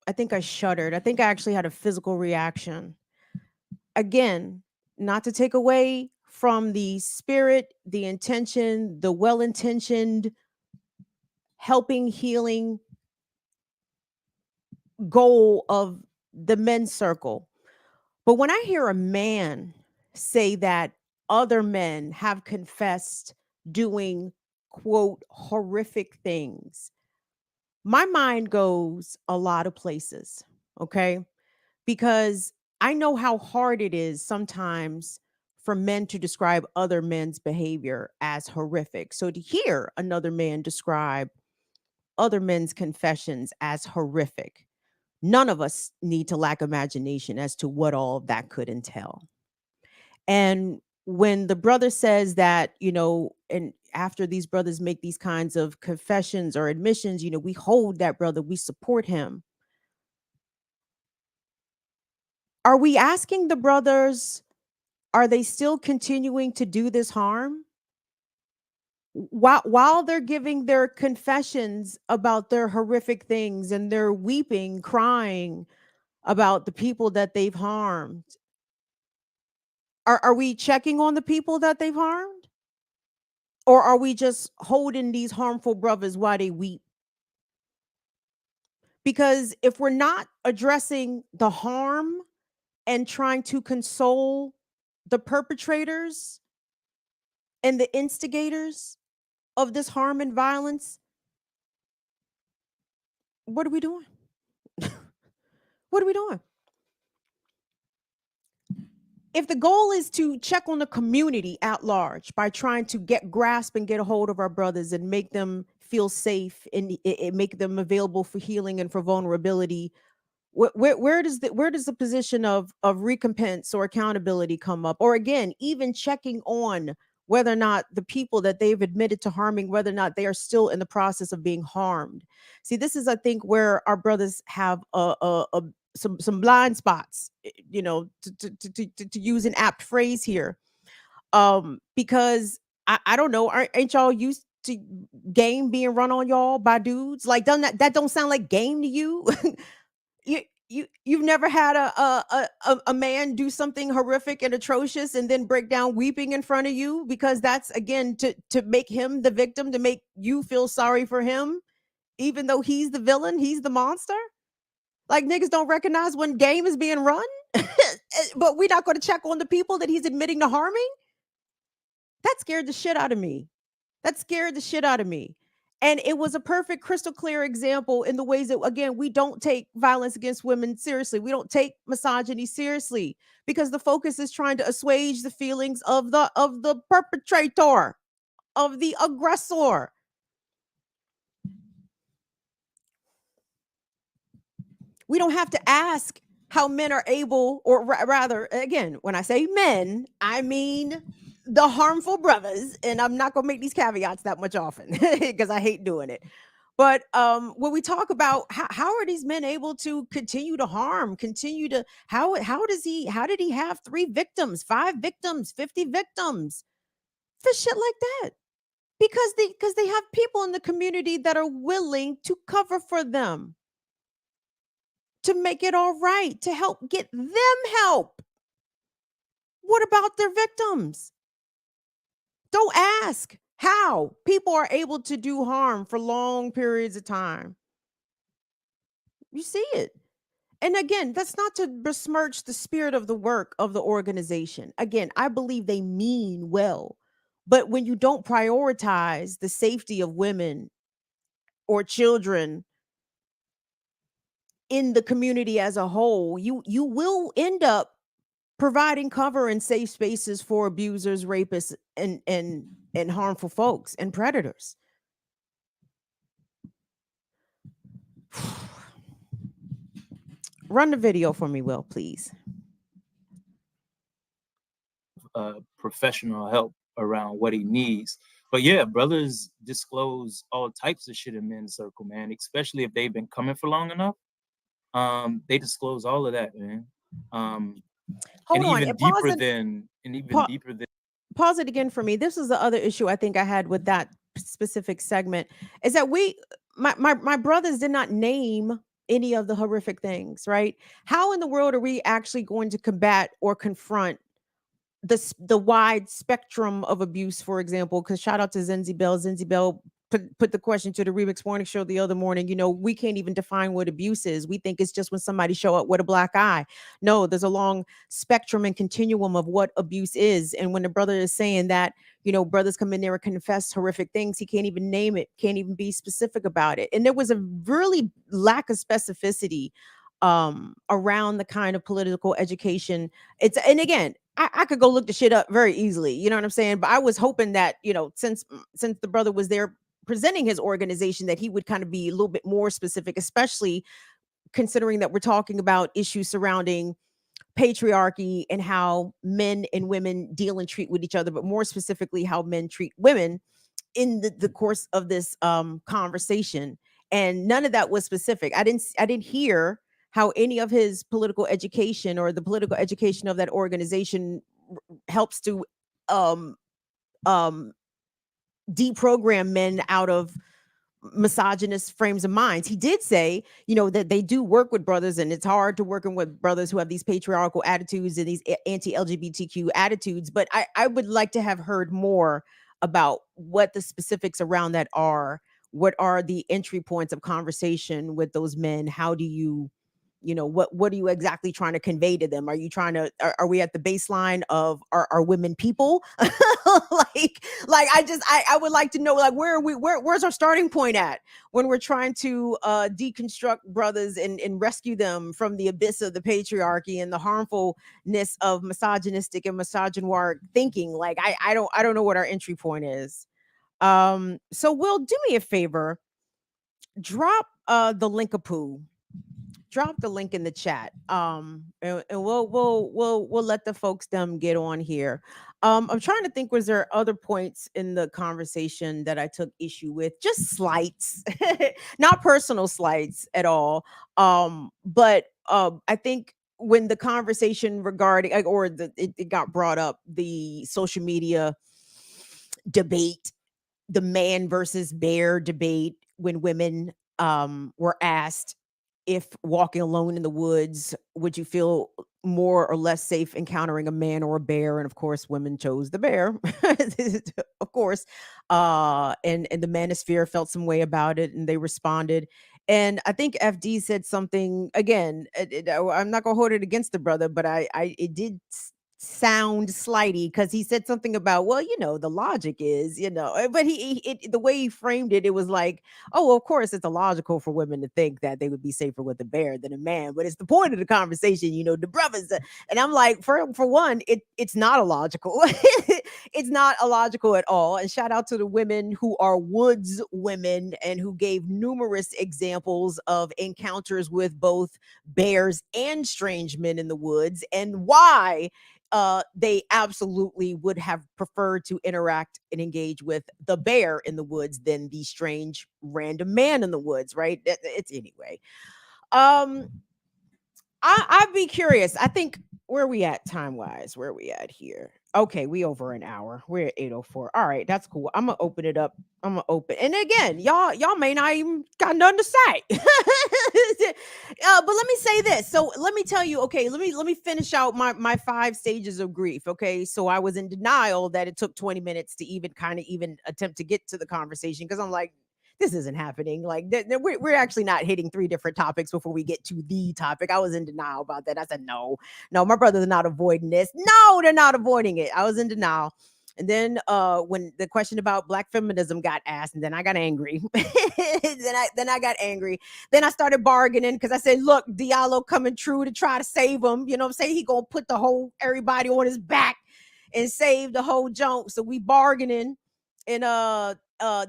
I think I actually had a physical reaction. Again, not to take away from the spirit, the intention, the well-intentioned helping, healing goal of the men's circle. But when I hear a man say that other men have confessed doing, quote, horrific things, my mind goes a lot of places, okay? Because I know how hard it is sometimes for men to describe other men's behavior as horrific. So to hear another man describe other men's confessions as horrific, none of us need to lack imagination as to what all that could entail. And when the brother says that, you know, and after these brothers make these kinds of confessions or admissions, you know, we hold that brother, we support him. Are we asking the brothers, are they still continuing to do this harm? While they're giving their confessions about their horrific things and they're weeping, crying about the people that they've harmed, are we checking on the people that they've harmed? Or are we just holding these harmful brothers while they weep? Because if we're not addressing the harm and trying to console the perpetrators and the instigators, of this harm and violence, what are we doing? What are we doing? If the goal is to check on the community at large by trying to grasp and get a hold of our brothers and make them feel safe and make them available for healing and for vulnerability, where does the position of recompense or accountability come up? Or again, even checking on whether or not the people that they've admitted to harming, whether or not they are still in the process of being harmed. See, this is, I think, where our brothers have some blind spots, to use an apt phrase here. Because I don't know, ain't y'all used to game being run on y'all by dudes? Like, that don't sound like game to you? You've never had a man do something horrific and atrocious and then break down weeping in front of you, because that's, again, to make him the victim, to make you feel sorry for him, even though he's the villain, he's the monster. Like, niggas don't recognize when game is being run, but we're not going to check on the people that he's admitting to harming. That scared the shit out of me. And it was a perfect, crystal clear example in the ways that, again, we don't take violence against women seriously. We don't take misogyny seriously, because the focus is trying to assuage the feelings of the perpetrator, of the aggressor. We don't have to ask how men are able, or rather, again, when I say men, I mean the harmful brothers, and I'm not gonna make these caveats that much often because I hate doing it. But when we talk about how are these men able to continue to harm, how did he have 3 victims, 5 victims, 50 victims, for shit like that? Because they have people in the community that are willing to cover for them, to make it all right, to help get them help. What about their victims? Don't ask how people are able to do harm for long periods of time. You see it. And again, that's not to besmirch the spirit of the work of the organization. Again, I believe they mean well. But when you don't prioritize the safety of women or children in the community as a whole, you will end up providing cover and safe spaces for abusers, rapists, and harmful folks and predators. Run the video for me, Will, please. Professional help around what he needs. But yeah, brothers disclose all types of shit in men's circle, man, especially if they've been coming for long enough. They disclose all of that, man. Hold on. Deeper than Pause it again for me. This is the other issue I think I had with that specific segment, is that my brothers did not name any of the horrific things, right? How in the world are we actually going to combat or confront the wide spectrum of abuse, for example? Because shout out to Zenzi Bell. Zenzi Bell put the question to the Remix Morning Show the other morning. We can't even define what abuse is. We think it's just when somebody show up with a black eye. No, there's a long spectrum and continuum of what abuse is. And when the brother is saying that, brothers come in there and confess horrific things, he can't even name it, can't even be specific about it. And there was a really lack of specificity around the kind of political education. And again, I could go look the shit up very easily. You know what I'm saying? But I was hoping that, since the brother was there presenting his organization, that he would kind of be a little bit more specific, especially considering that we're talking about issues surrounding patriarchy and how men and women deal and treat with each other, but more specifically how men treat women in the course of this conversation. And none of that was specific. I didn't hear how any of his political education or the political education of that organization helps to deprogram men out of misogynist frames of minds. He did say, that they do work with brothers, and it's hard to working with brothers who have these patriarchal attitudes and these anti-LGBTQ attitudes. But I would like to have heard more about what the specifics around that are. What are the entry points of conversation with those men? How do you what are you exactly trying to convey to them? Are you trying to are we at the baseline of are women people? like I would like to know, like, where's our starting point at when we're trying to deconstruct brothers and rescue them from the abyss of the patriarchy and the harmfulness of misogynistic and misogynoir thinking. Like I don't know what our entry point is. So Will, do me a favor, drop the link drop the link in the chat, and we'll let the folks them get on here. I'm trying to think, was there other points in the conversation that I took issue with? Just slights, not personal slights at all, but I think when the conversation regarding it got brought up, the social media debate, the man versus bear debate, when women were asked if walking alone in the woods, would you feel more or less safe encountering a man or a bear? And of course, women chose the bear, of course. And the manosphere felt some way about it, and they responded. And I think FD said something again. I'm not gonna hold it against the brother, but it did sound slighty, because he said something about, well, the logic is, but the way he framed it, it was like, oh, well, of course it's illogical for women to think that they would be safer with a bear than a man, but it's the point of the conversation, the brothers. And I'm like, for one, it's not illogical. It's not illogical at all. And shout out to the women who are woods women and who gave numerous examples of encounters with both bears and strange men in the woods, and why they absolutely would have preferred to interact and engage with the bear in the woods than the strange random man in the woods, right? It's anyway. I'd be curious. I think, where are we at time wise? Where are we at here? Okay, we over an hour. We're at 8:04. All right, that's cool. I'm gonna open it up. I'm gonna open. And again, y'all may not even got nothing to say. But let me say this. So let me tell you. Okay, let me finish out my 5 stages of grief. Okay, so I was in denial that it took 20 minutes to even attempt to get to the conversation, because I'm like, this isn't happening. Like we're actually not hitting 3 different topics before we get to the topic. I was in denial about that. I said, no, my brothers are not avoiding this. No, they're not avoiding it. I was in denial. And then when the question about Black feminism got asked, and then I got angry. then I got angry. Then I started bargaining, because I said, look, Diallo coming true to try to save him. You know what I'm saying? He gonna put everybody on his back and save the whole junk. So we bargaining. And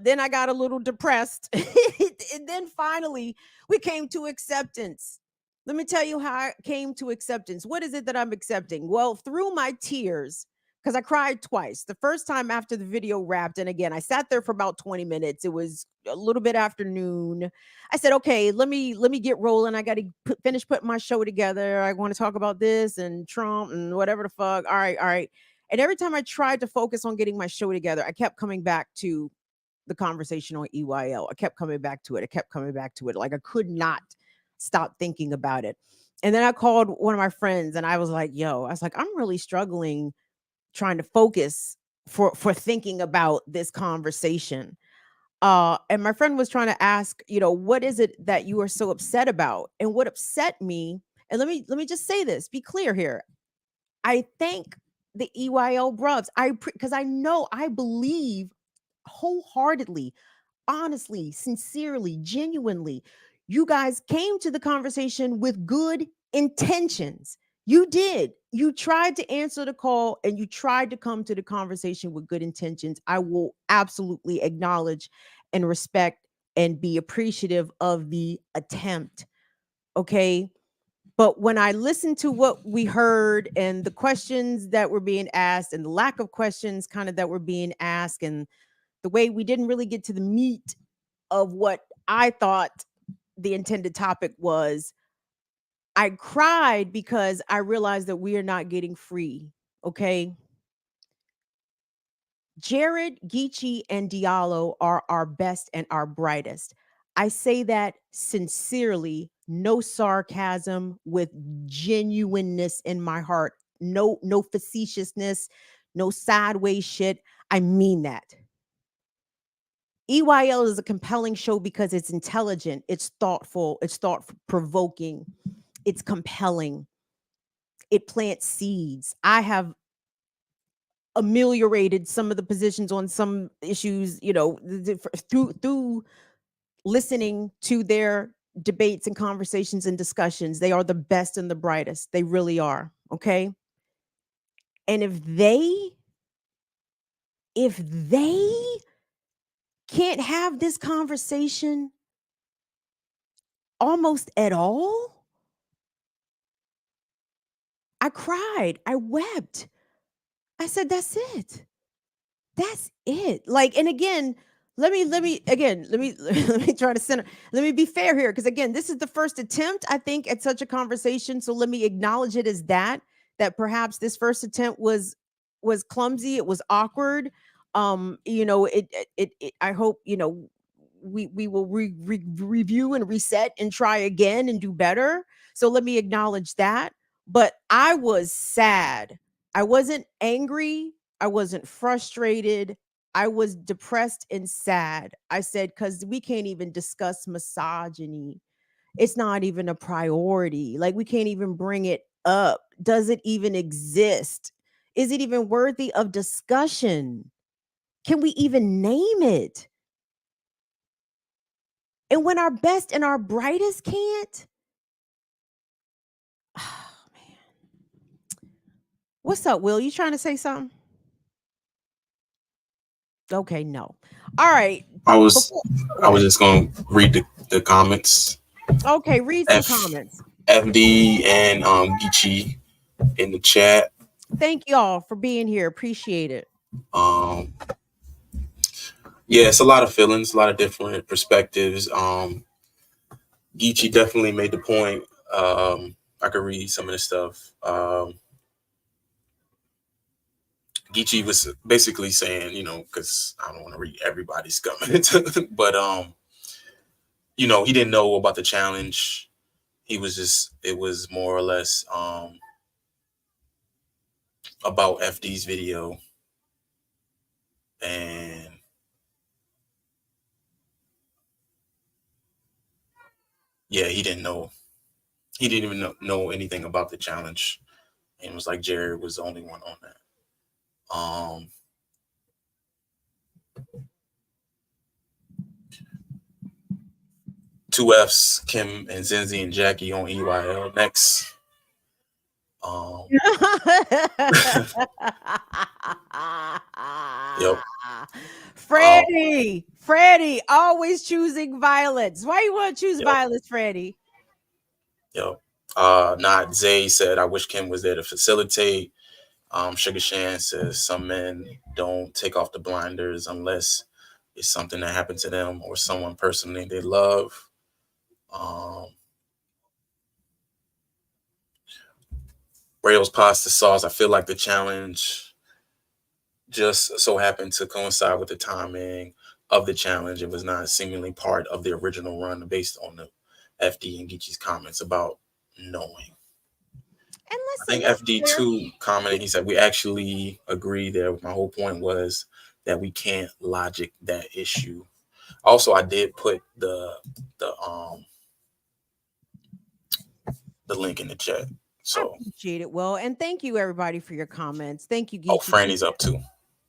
then I got a little depressed. And then finally we came to acceptance. Let me tell you how I came to acceptance. What is it that I'm accepting? Well, through my tears, because I cried twice. The first time after the video wrapped, and again, I sat there for about 20 minutes. It was a little bit after noon. I said, okay, let me get rolling. I got to finish putting my show together. I want to talk about this and Trump and whatever the fuck. All right. And every time I tried to focus on getting my show together, I kept coming back to the conversation on EYL. I kept coming back to it. Like I could not stop thinking about it. And then I called one of my friends, and I was like, I'm really struggling trying to focus for thinking about this conversation. And my friend was trying to ask, what is it that you are so upset about? And what upset me, and let me just say this, be clear here. I thank the EYL bruvs. Because I believe wholeheartedly, honestly, sincerely, genuinely, you guys came to the conversation with good intentions. You did. You tried to answer the call, and you tried to come to the conversation with good intentions. I will absolutely acknowledge and respect and be appreciative of the attempt. Okay. But when I listened to what we heard, and the questions that were being asked, and the lack of questions kind of that were being asked, and the way we didn't really get to the meat of what I thought the intended topic was, I cried, because I realized that we are not getting free. Okay. Jared, Geechee, and Diallo are our best and our brightest. I say that sincerely, no sarcasm, with genuineness in my heart. No facetiousness, no sideways shit. I mean that. EYL is a compelling show because it's intelligent, it's thoughtful, it's thought provoking, it's compelling. It plants seeds. I have ameliorated some of the positions on some issues, you know, through listening to their debates and conversations and discussions. They are the best and the brightest. They really are. Okay. And if they can't have this conversation almost at all, I cried. I wept. I said, that's it. That's it. Like, and again, let me let me try to center. Let me be fair here, because again, this is the first attempt, I think, at such a conversation. So let me acknowledge it as that perhaps this first attempt was clumsy, it was awkward. You know, it I hope, you know, we will review and reset and try again and do better. So let me acknowledge that. But I was sad. I wasn't angry. I wasn't frustrated. I was depressed and sad. I said, because we can't even discuss misogyny. It's not even a priority. Like, we can't even bring it up. Does it even exist? Is it even worthy of discussion? Can we even name it? And when our best and our brightest can't, oh man. What's up, Will? You trying to say something? Okay, no. All right. I was just gonna read the comments. Okay, read some comments. FD and Geechee in the chat. Thank y'all for being here. Appreciate it. Yeah, it's a lot of feelings, a lot of different perspectives. Geechee definitely made the point. I could read some of the stuff. Geechee was basically saying, you know, because I don't want to read everybody's comments, but you know, he didn't know about the challenge. It was more or less about FD's video, and yeah, he didn't even know anything about the challenge, and it was like Jerry was the only one on that. Two F's, Kim and Zenzi and Jackie on EYL next. Yep. Freddie, always choosing violence. Why you want to choose violence, Freddie? Yep. Not Zay said, I wish Kim was there to facilitate. Sugar Shan says, some men don't take off the blinders unless it's something that happened to them or someone personally they love. Rails Pasta Sauce, I feel like the challenge just so happened to coincide with the timing of the challenge. It was not seemingly part of the original run based on the FD and Geechee's comments about knowing. And listen, I think FD2 commented, he said, we actually agree there. My whole point was that we can't logic that issue. Also, I did put the link in the chat. So I appreciate it, Will. And thank you everybody for your comments. Thank you, Geechee. Oh, Franny's up too.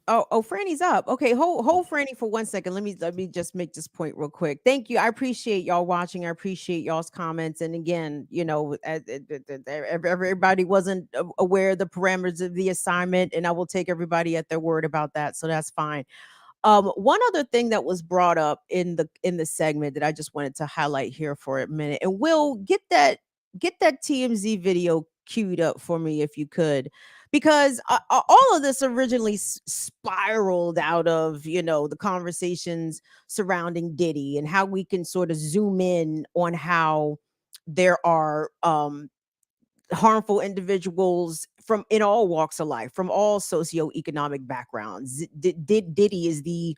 Oh, Franny's up. Okay, hold Franny for 1 second. Let me just make this point real quick. Thank you. I appreciate y'all watching. I appreciate y'all's comments. And again, you know, everybody wasn't aware of the parameters of the assignment, and I will take everybody at their word about that. So that's fine. One other thing that was brought up in the segment that I just wanted to highlight here for a minute, and Will, get that TMZ video queued up for me if you could, because all of this originally spiraled out of, you know, the conversations surrounding Diddy and how we can sort of zoom in on how there are harmful individuals from in all walks of life, from all socioeconomic backgrounds. Diddy is the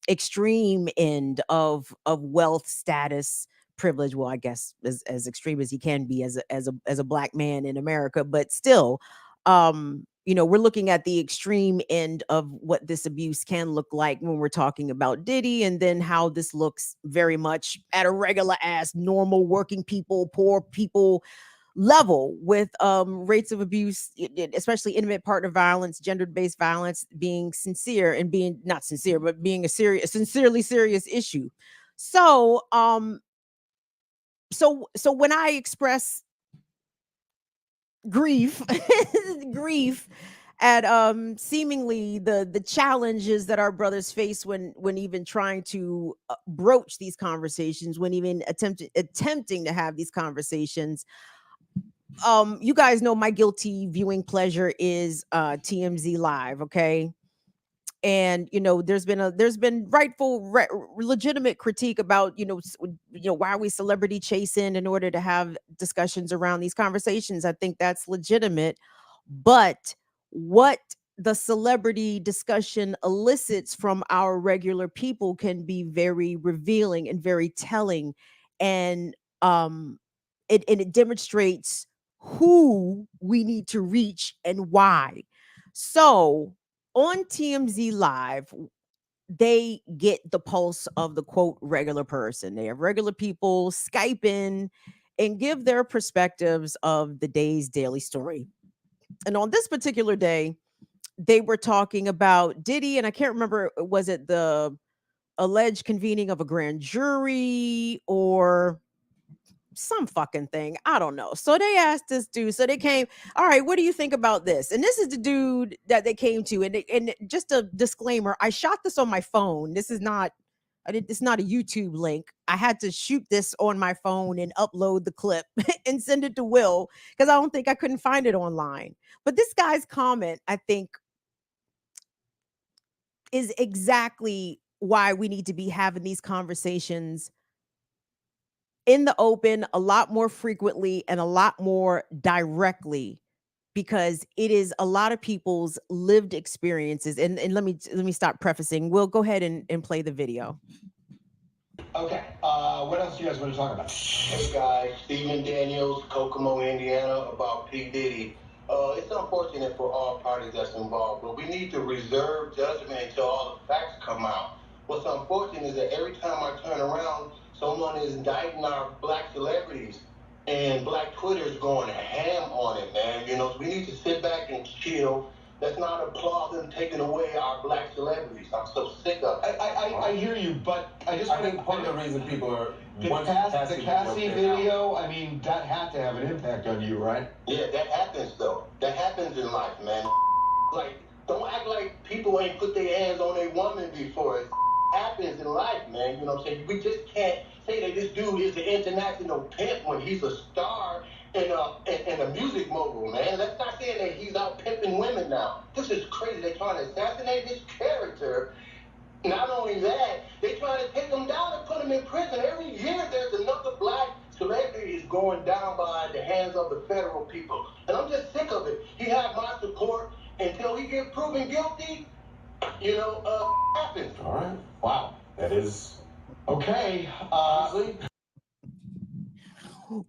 extreme end of wealth, status, privilege. Well, I guess as extreme as he can be as a black man in America, but still, you know, we're looking at the extreme end of what this abuse can look like when we're talking about Diddy, and then how this looks very much at a regular ass normal working people, poor people level with rates of abuse, especially intimate partner violence, gender-based violence, being sincere and being not sincere, but being a sincerely serious issue. So so when I express grief grief at seemingly the challenges that our brothers face when even trying to broach these conversations, when even attempting to have these conversations, you guys know my guilty viewing pleasure is TMZ Live, okay? And there's been rightful legitimate critique about why are we celebrity chasing in order to have discussions around these conversations. I think that's legitimate, but what the celebrity discussion elicits from our regular people can be very revealing and very telling, and it demonstrates who we need to reach and why. So on TMZ Live, they get the pulse of the quote regular person. They have regular people Skype in and give their perspectives of the day's daily story. And on this particular day, they were talking about Diddy, and I can't remember, was it the alleged convening of a grand jury or some fucking thing? I don't know. So they asked this dude. So they came, all right, what do you think about this? And this is the dude that they came to. And just a disclaimer, I shot this on my phone. This is not, it's not a YouTube link. I had to shoot this on my phone and upload the clip and send it to Will because I don't think I couldn't find it online. But this guy's comment, I think, is exactly why we need to be having these conversations in the open a lot more frequently and a lot more directly, because it is a lot of people's lived experiences. And let me stop prefacing. We'll go ahead and play the video. Okay, what else do you guys want to talk about? Hey guys, Stephen Daniels, Kokomo, Indiana, about P. Diddy. It's unfortunate for all parties that's involved, but we need to reserve judgment until all the facts come out. What's unfortunate is that every time I turn around, someone is indicting our black celebrities, and black Twitter is going ham on it, man. So we need to sit back and chill. Let's not applaud them taking away our black celebrities. I'm so sick of it. I hear you, but I think part of the reason people are the Cassie video, I mean, that had to have an impact on you, right? Yeah, that happens though. That happens in life, man. Like, don't act like people ain't put their hands on a woman before. It happens in life, man. You know what I'm saying? We just can't say that this dude is the international pimp when he's a star and a music mogul, man. Let's not say that he's out pimping women now. This is crazy. They're trying to assassinate his character. Not only that, they're trying to take him down and put him in prison. Every year there's another black celebrity is going down by the hands of the federal people. And I'm just sick of it. He had my support until he gets proven guilty. Happens. All right. Wow. That is okay. Honestly.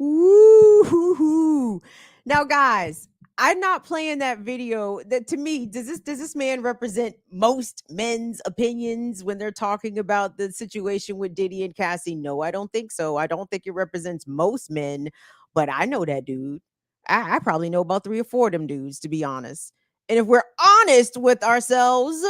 Ooh. Now, guys, I'm not playing that video. That, to me, does this man represent most men's opinions when they're talking about the situation with Diddy and Cassie? No, I don't think so. I don't think it represents most men, but I know that dude. I probably know about 3 or 4 of them dudes, to be honest. And if we're honest with ourselves,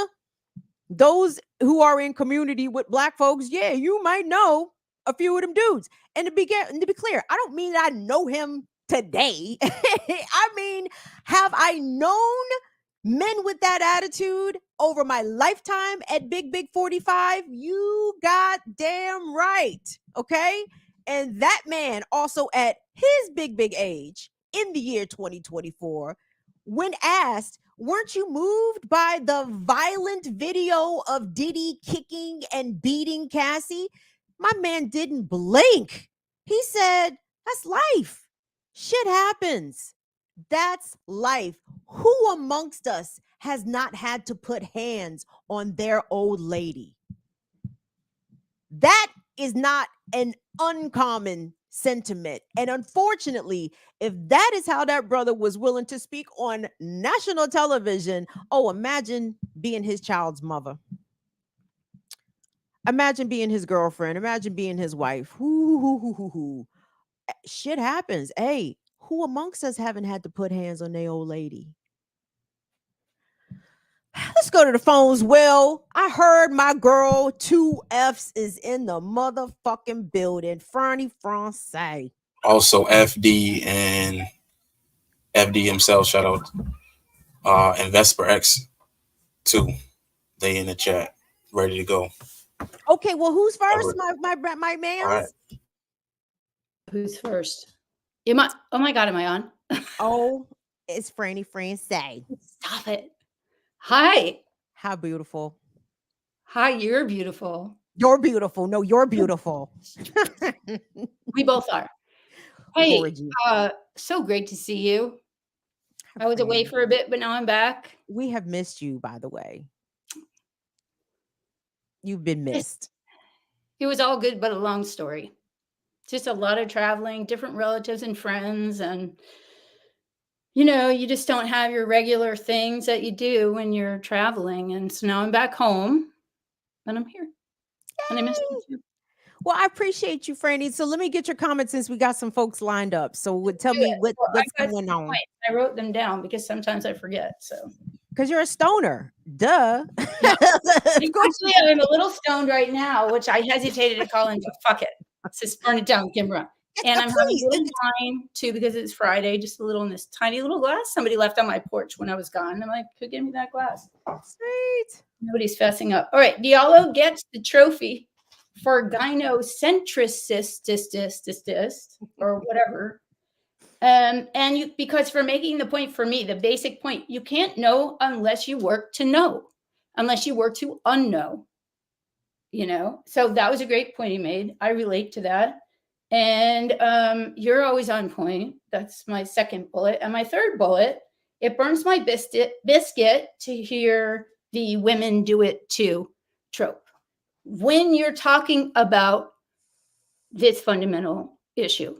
those who are in community with black folks, yeah, you might know a few of them dudes. And to be clear, I don't mean I know him today. I mean, have I known men with that attitude over my lifetime at Big 45? You goddamn right. Okay. And that man also at his big age in the year 2024, when asked, weren't you moved by the violent video of Diddy kicking and beating Cassie? My man didn't blink. He said, that's life. Shit happens. That's life. Who amongst us has not had to put hands on their old lady? That is not an uncommon sentiment. And unfortunately, if that is how that brother was willing to speak on national television, oh, imagine being his child's mother. Imagine being his girlfriend. Imagine being his wife. Shit happens. Hey, who amongst us haven't had to put hands on their old lady? Let's go to the phones. Will, I heard my girl 2Fs is in the motherfucking building. Franny Francais. Also, FD and FD himself, shout out, and Vesper X too. They in the chat, ready to go. Okay, well, who's first? My man. All right. Who's first? Am I? Oh my God, am I on? Oh, it's Franny Francais. Stop it. Hi. How beautiful. Hi, you're beautiful. You're beautiful. No, you're beautiful. We both are. Hey, Gorgeous. so great to see you. Hi, I was away Franny. for a bit, but now I'm back. We have missed you, by the way. You've been missed. It was all good, but a long story. Just a lot of traveling, different relatives and friends, and you just don't have your regular things that you do when you're traveling. And so now I'm back home, and I'm here, and I miss you too. Well, I appreciate you, Franny. So let me get your comments since we got some folks lined up. So tell Do me it. Well, what's I got going some on. points. I wrote them down because sometimes I forget. So Because you're a stoner. Duh. Yeah. Of course. actually, I'm a little stoned right now, which I hesitated to call in, but fuck it. Let's just burn it down, Kimbra. And I'm having Please. a little wine too because it's Friday, just a little in this tiny little glass somebody left on my porch when I was gone. I'm like, who gave me that glass? Sweet. Nobody's fessing up. All right, Diallo gets the trophy for gynocentricist or whatever. Because for making the point for me, the basic point, you can't know unless you work to know, unless you work to unknow. So that was a great point he made. I relate to that. And you're always on point. That's my second bullet. And my third bullet, it burns my biscuit to hear the women do it too trope. When you're talking about this fundamental issue,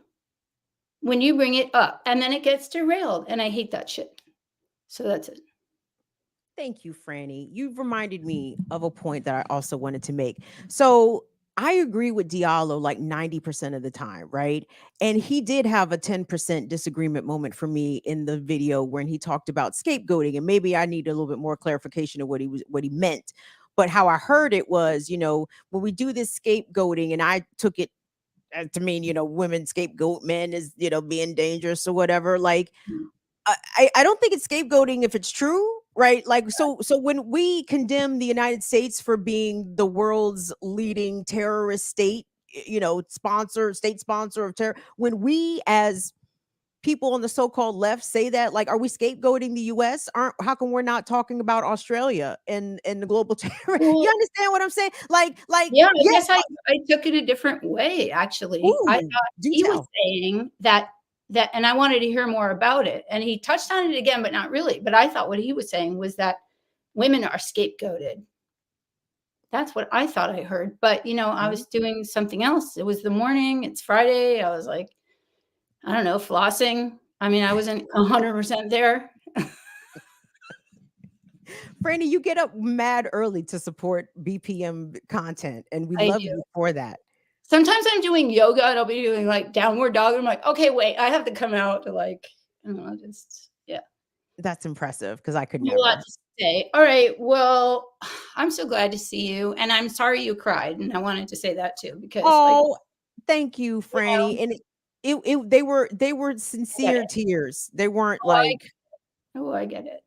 when you bring it up and then it gets derailed, and I hate that shit. So that's it. Thank you, Franny. You've reminded me of a point that I also wanted to make. So I agree with Diallo like 90% of the time, right? And he did have a 10% disagreement moment for me in the video when he talked about scapegoating. And maybe I need a little bit more clarification of what he meant. But how I heard it was, when we do this scapegoating, and I took it to mean, women scapegoat men as, being dangerous or whatever. Like, I don't think it's scapegoating if it's true, right? Like, so when we condemn the United States for being the world's leading terrorist state, state sponsor of terror, when we as people on the so-called left say that, like, are we scapegoating the US? How come we're not talking about Australia and the global terror? Well, You understand what I'm saying? Like, yeah, I yes, guess I took it a different way, actually. I ooh, thought do he was tell. saying that, and I wanted to hear more about it. And he touched on it again, but not really. But I thought what he was saying was that women are scapegoated. That's what I thought I heard. But, I was doing something else. It was the morning. It's Friday. I was like, I don't know, flossing. I mean, I wasn't 100% there. Franny, you get up mad early to support BPM content, and we I love do. you for that. Sometimes I'm doing yoga and I'll be doing like downward dog. I'm like, okay, wait, I have to come out to yeah. That's impressive because I could A lot never. to say. All right. Well, I'm so glad to see you. And I'm sorry you cried. And I wanted to say that too, because Oh, thank you, Franny. And they were sincere tears. They weren't like I get it.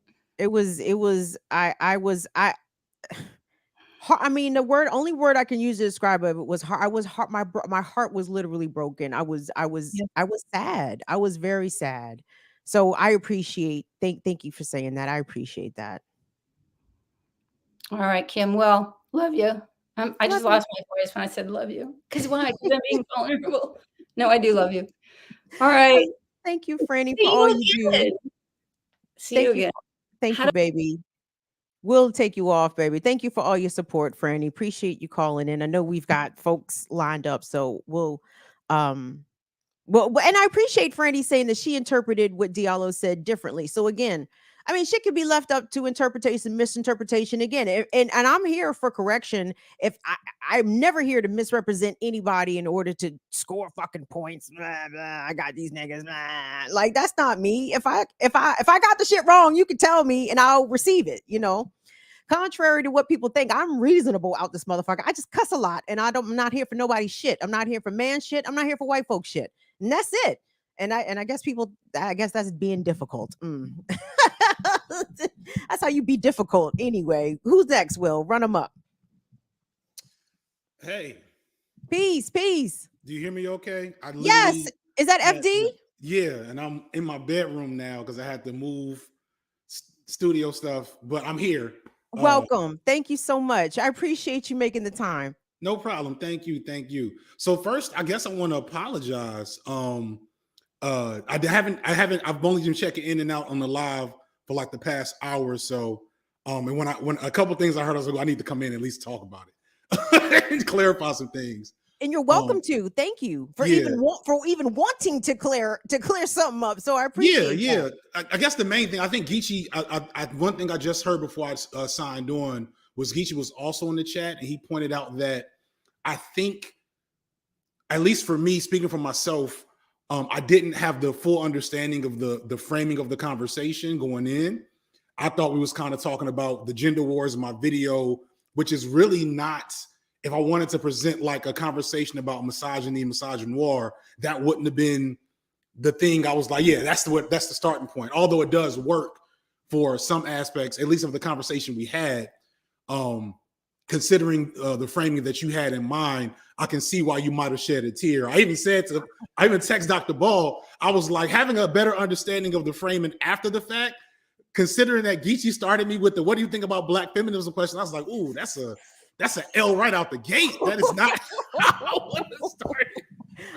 I mean, the only word I can use to describe it was heart. My heart was literally broken. I was sad. I was very sad. So I appreciate, thank you for saying that. I appreciate that. All right, Kim. Well, love you. I just Love you. lost my voice when I said love you. Because why? Because I'm being vulnerable. No, I do love you. All right. Thank you, Franny, See for all you you again. do. See Thank you you. again. Thank How you, baby. We'll take you off, baby. Thank you for all your support, Franny. Appreciate you calling in. I know we've got folks lined up, so and I appreciate Franny saying that she interpreted what Diallo said differently. So again, I mean, shit could be left up to interpretation, misinterpretation again. And I'm here for correction. If I'm never here to misrepresent anybody in order to score fucking points. Blah, blah, I got these niggas. Blah. Like that's not me. If I got the shit wrong, you can tell me and I'll receive it. You know, contrary to what people think, I'm reasonable out this motherfucker. I just cuss a lot, and I'm not here for nobody's shit. I'm not here for man shit. I'm not here for white folk shit, and that's it. And I guess that's being difficult. That's how you be difficult anyway. Who's next? Will run them up. Hey, Peace. do you hear me okay? Yes. Is that FD? Yeah, and I'm in my bedroom now because I had to move studio stuff, but I'm here. Welcome. Thank you so much. I appreciate you making the time. No problem. Thank you. So first, I guess I want to apologize. I've only been checking in and out on the live for like the past hour or so. And when a couple things I heard, I was like, I need to come in and at least talk about it and clarify some things. And you're welcome to. Thank you for even wanting to clear something up. So I appreciate. Yeah. I guess the main thing I think Geechee. One thing I just heard before I signed on was Geechee was also in the chat, and he pointed out that I think, at least for me, speaking for myself, I didn't have the full understanding of the framing of the conversation going in. I thought we was kind of talking about the gender wars in my video, which is really not. If I wanted to present like a conversation about misogyny, misogynoir, that wouldn't have been the thing. I was like, yeah, that's the starting point. Although it does work for some aspects, at least of the conversation we had. Considering the framing that you had in mind, I can see why you might have shed a tear. I even text Dr. Ball, I was like, having a better understanding of the framing after the fact, considering that Geechee started me with the what do you think about black feminism question, I was like, ooh, that's an L right out the gate. That is not how I want to start.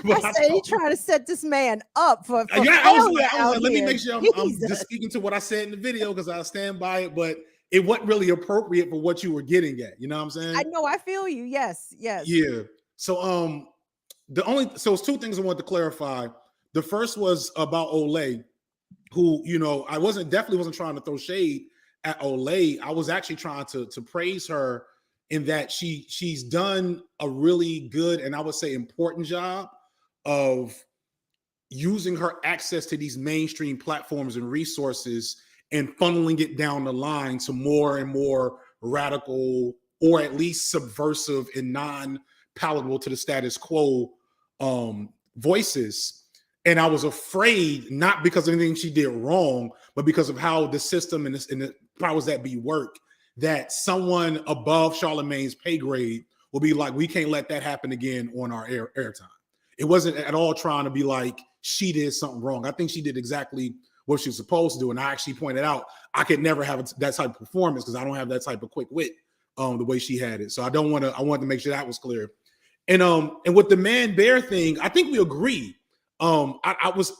I said he trying to set this man up for I was like, let me make sure I'm just speaking to what I said in the video because I stand by it, but it wasn't really appropriate for what you were getting at. You know what I'm saying? I know. I feel you. Yes. Yeah. So it's two things I wanted to clarify. The first was about Olay, who, you know, I definitely wasn't trying to throw shade at Olay. I was actually trying to praise her in that she's done a really good and I would say important job of using her access to these mainstream platforms and resources and funneling it down the line to more and more radical or at least subversive and non-palatable to the status quo voices. And I was afraid, not because of anything she did wrong, but because of how the system and the powers that be work, that someone above Charlemagne's pay grade will be like, we can't let that happen again on our airtime. It wasn't at all trying to be like she did something wrong. I think she did exactly what she was supposed to do. And I actually pointed out, I could never have that type of performance because I don't have that type of quick wit the way she had it. So I wanted to make sure that was clear. And with the man bear thing, I think we agree. When I was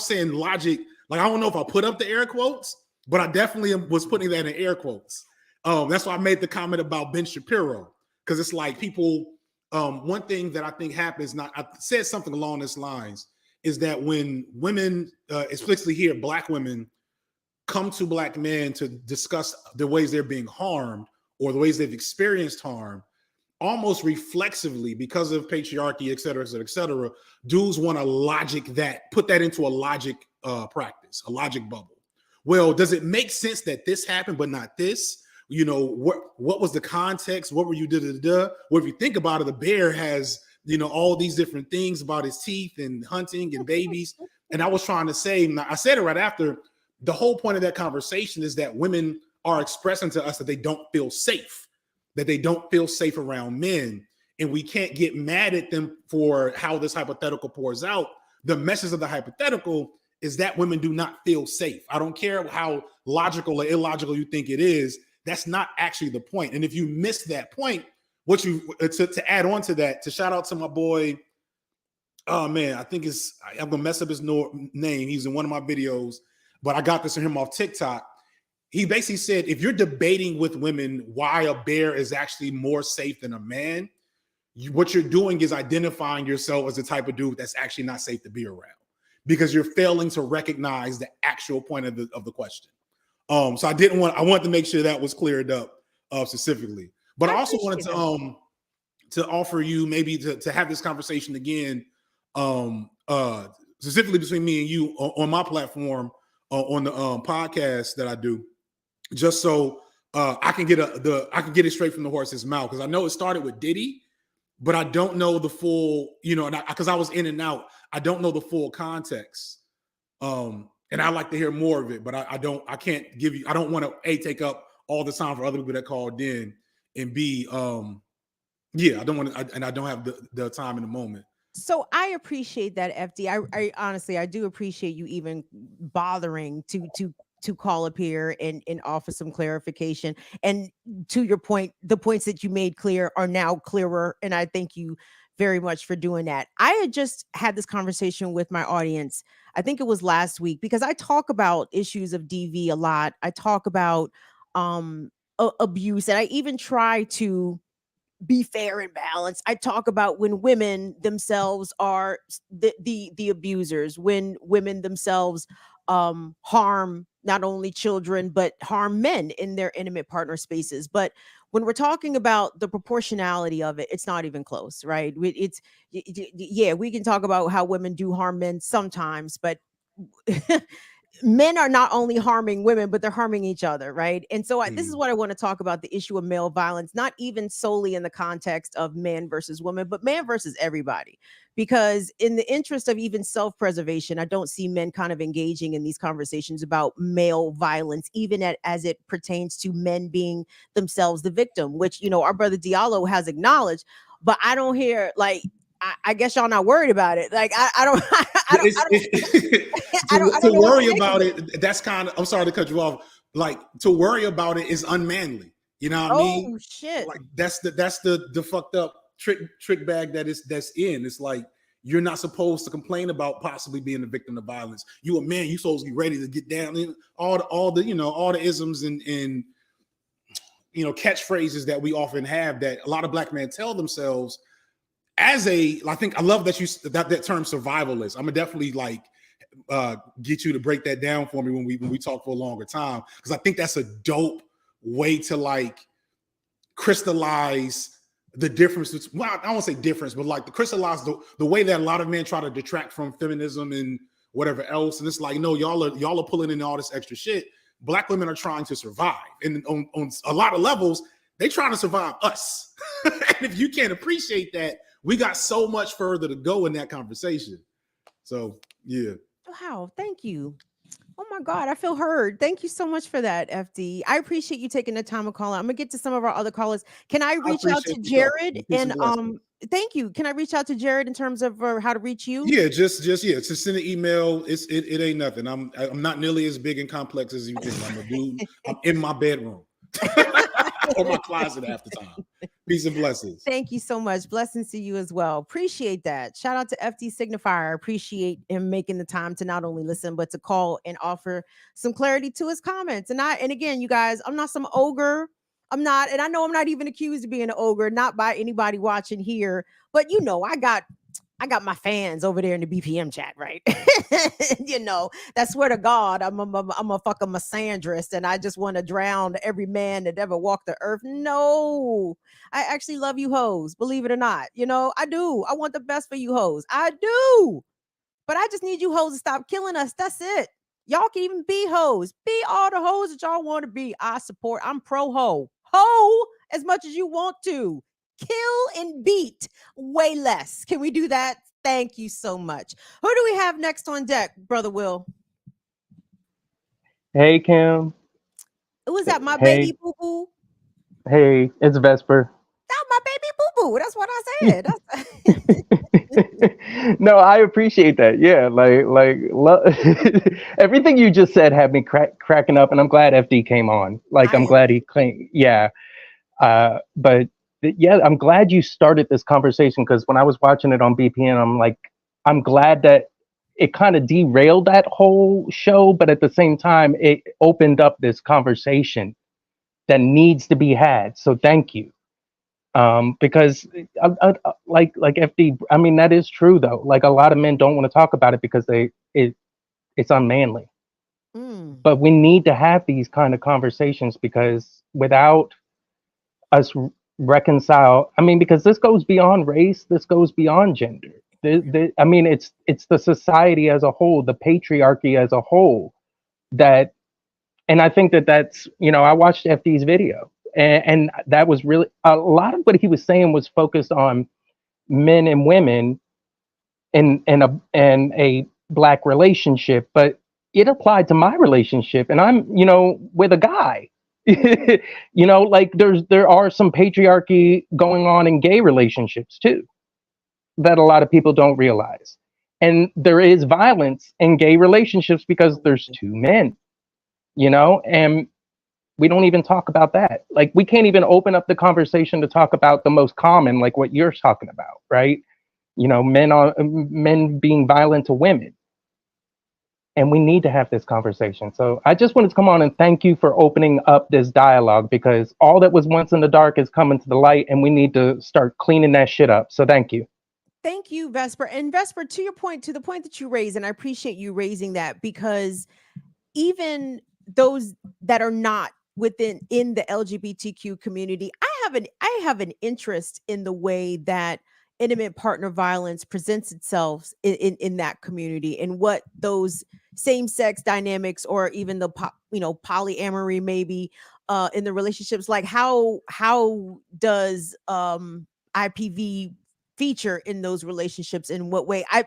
saying logic, like, I don't know if I put up the air quotes, but I definitely was putting that in air quotes. That's why I made the comment about Ben Shapiro, because it's like people, one thing that I think happens, I said something along these lines, is that when women, especially here, black women, come to black men to discuss the ways they're being harmed or the ways they've experienced harm, almost reflexively, because of patriarchy, et cetera, dudes want to put that into a logic practice, a logic bubble. Well, does it make sense that this happened, but not this? You know, what was the context? What were you Well, if you think about it, the bear has, you know, all these different things about his teeth and hunting and babies. And I was trying to say, I said it right after, the whole point of that conversation is that women are expressing to us that they don't feel safe, around men. And we can't get mad at them for how this hypothetical pours out. The message of the hypothetical is that women do not feel safe. I don't care how logical or illogical you think it is. That's not actually the point. And if you miss that point, to add on to that, to shout out to my boy, oh man, I'm gonna mess up his name. He's in one of my videos, but I got this from him off TikTok. He basically said, if you're debating with women why a bear is actually more safe than a man, what you're doing is identifying yourself as the type of dude that's actually not safe to be around. because you're failing to recognize the actual point of the question. So I wanted to make sure that was cleared up specifically. But I also wanted to offer you maybe to have this conversation again, specifically between me and you on my platform on the podcast that I do, just so I can get it straight from the horse's mouth, because I know it started with Diddy, but I don't know the full, because I was in and out. I don't know the full context, and I like to hear more of it, but I can't give you. I don't want to take up all the time for other people that called in, and B, I don't want to, and I don't have the time in the moment. So I appreciate that, FD. I honestly, I do appreciate you even bothering to call up here and offer some clarification. And to your point, the points that you made clear are now clearer. And I thank you very much for doing that. I had just had this conversation with my audience. I think it was last week, because I talk about issues of DV a lot. I talk about abuse, and I even try to be fair and balanced. I talk about when women themselves are the abusers, when women themselves harm not only children, but harm men in their intimate partner spaces. But when we're talking about the proportionality of it, it's not even close, right? We can talk about how women do harm men sometimes, but men are not only harming women, but they're harming each other, right? And so this is what I want to talk about, the issue of male violence, not even solely in the context of man versus woman, but man versus everybody. Because in the interest of even self-preservation, I don't see men kind of engaging in these conversations about male violence, even as it pertains to men being themselves the victim, which, our brother Diallo has acknowledged, but I don't hear, like, I guess y'all not worried about it. Like, I don't to worry about it, that's kind of, I'm sorry to cut you off. Like, to worry about it is unmanly. You know what I mean? Oh shit! Like, that's the fucked up trick bag that's in. It's like, you're not supposed to complain about possibly being a victim of violence. You a man, you supposed to be ready to get down in all the isms and catchphrases that we often have, that a lot of black men tell themselves as I think I love that that term survivalist. I'm gonna definitely get you to break that down for me when we talk for a longer time, because I think that's a dope way to crystallize the difference. Well, I don't want to say difference, but to crystallize the way that a lot of men try to detract from feminism and whatever else. And it's like, no, y'all are pulling in all this extra shit. Black women are trying to survive, and on a lot of levels, they trying to survive us. And if you can't appreciate that, we got so much further to go in that conversation. So yeah. Wow, thank you. Oh my God, I feel heard. Thank you so much for that, FD. I appreciate you taking the time to call out. I'm gonna get to some of our other callers. Can I reach out to Jared? And thank you. Can I reach out to Jared in terms of how to reach you? Yeah, just send an email. It ain't nothing. I'm not nearly as big and complex as you think. I'm a dude. I'm in my bedroom or my closet half the time. Peace and blessings. Thank you so much. Blessings to you as well. Appreciate that. Shout out to FD Signifier. I appreciate him making the time to not only listen, but to call and offer some clarity to his comments. And again, you guys, I'm not some ogre. I'm not, and I know I'm not even accused of being an ogre, not by anybody watching here, but I got my fans over there in the BPM chat, right? That swear to God, I'm a fucking misandrist, and I just want to drown every man that ever walked the earth. No, I actually love you hoes, believe it or not. I do. I want the best for you hoes. I do. But I just need you hoes to stop killing us. That's it. Y'all can even be hoes. Be all the hoes that y'all want to be. I support. I'm pro ho. Ho as much as you want to. Kill and beat way less. Can we do that? Thank you so much. Who do we have next on deck, Brother Will? Hey, Kim. Was that my Hey. baby boo-boo? Hey, it's Vesper. That my baby boo-boo. That's what I said. No, I appreciate that. Yeah, everything you just said had me cracking up, and I'm glad FD came on. I'm glad he came. Yeah, but yeah, I'm glad you started this conversation, because when I was watching it on BPN, I'm glad that it kind of derailed that whole show, but at the same time, it opened up this conversation that needs to be had. So thank you. Because like FD, I mean, that is true though. A lot of men don't want to talk about it because they it's unmanly. Mm. But we need to have these kind of conversations, because without us reconcile, I mean, because this goes beyond race, this goes beyond gender. I mean, it's the society as a whole, the patriarchy as a whole, that, and I think that's, you know, I watched FD's video, and that was really, a lot of what he was saying was focused on men and women in a Black relationship, but it applied to my relationship, and I'm, you know, with a guy. You know, like there are some patriarchy going on in gay relationships too, that a lot of people don't realize. And there is violence in gay relationships because there's two men, you know, and we don't even talk about that. Like, we can't even open up the conversation to talk about the most common, like what you're talking about, right? You know, men being violent to women. And we need to have this conversation. So I just wanted to come on and thank you for opening up this dialogue, because all that was once in the dark is coming to the light, and we need to start cleaning that shit up. So thank you. Thank you, Vesper. And Vesper, to your point, to the point that you raised, and I appreciate you raising that, because even those that are not in the LGBTQ community, I have an interest in the way that intimate partner violence presents itself in that community, and what those same-sex dynamics, or even the polyamory maybe in the relationships, like how does IPV feature in those relationships, in what way? I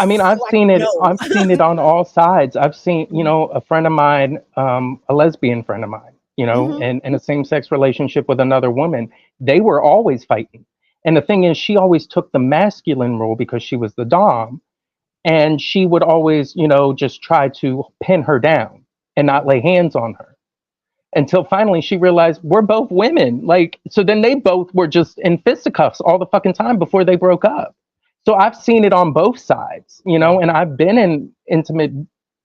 mean, I've seen it on all sides. I've seen, you know, a friend of mine, a lesbian friend of mine, you know, and in a same-sex relationship with another woman, they were always fighting. And the thing is, she always took the masculine role because she was the dom, and she would always, you know, just try to pin her down and not lay hands on her, until finally she realized we're both women. Like, so then they both were just in fisticuffs all the fucking time before they broke up. So I've seen it on both sides, you know, and I've been in intimate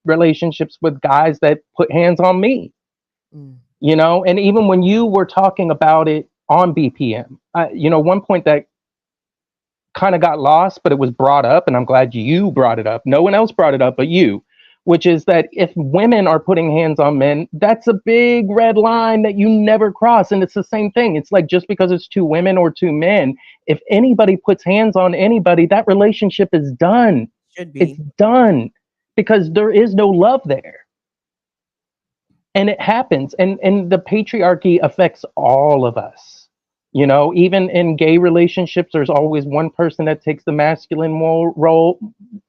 relationships with guys that put hands on me, you know, and even when you were talking about it on BPM, you know, one point that kind of got lost, but it was brought up, and I'm glad you brought it up. No one else brought it up but you, which is that if women are putting hands on men, that's a big red line that you never cross. And it's the same thing. It's like, just because it's two women or two men, if anybody puts hands on anybody, that relationship is done. Should be. It's done, because there is no love there. And it happens. And the patriarchy affects all of us. You know, even in gay relationships, there's always one person that takes the masculine role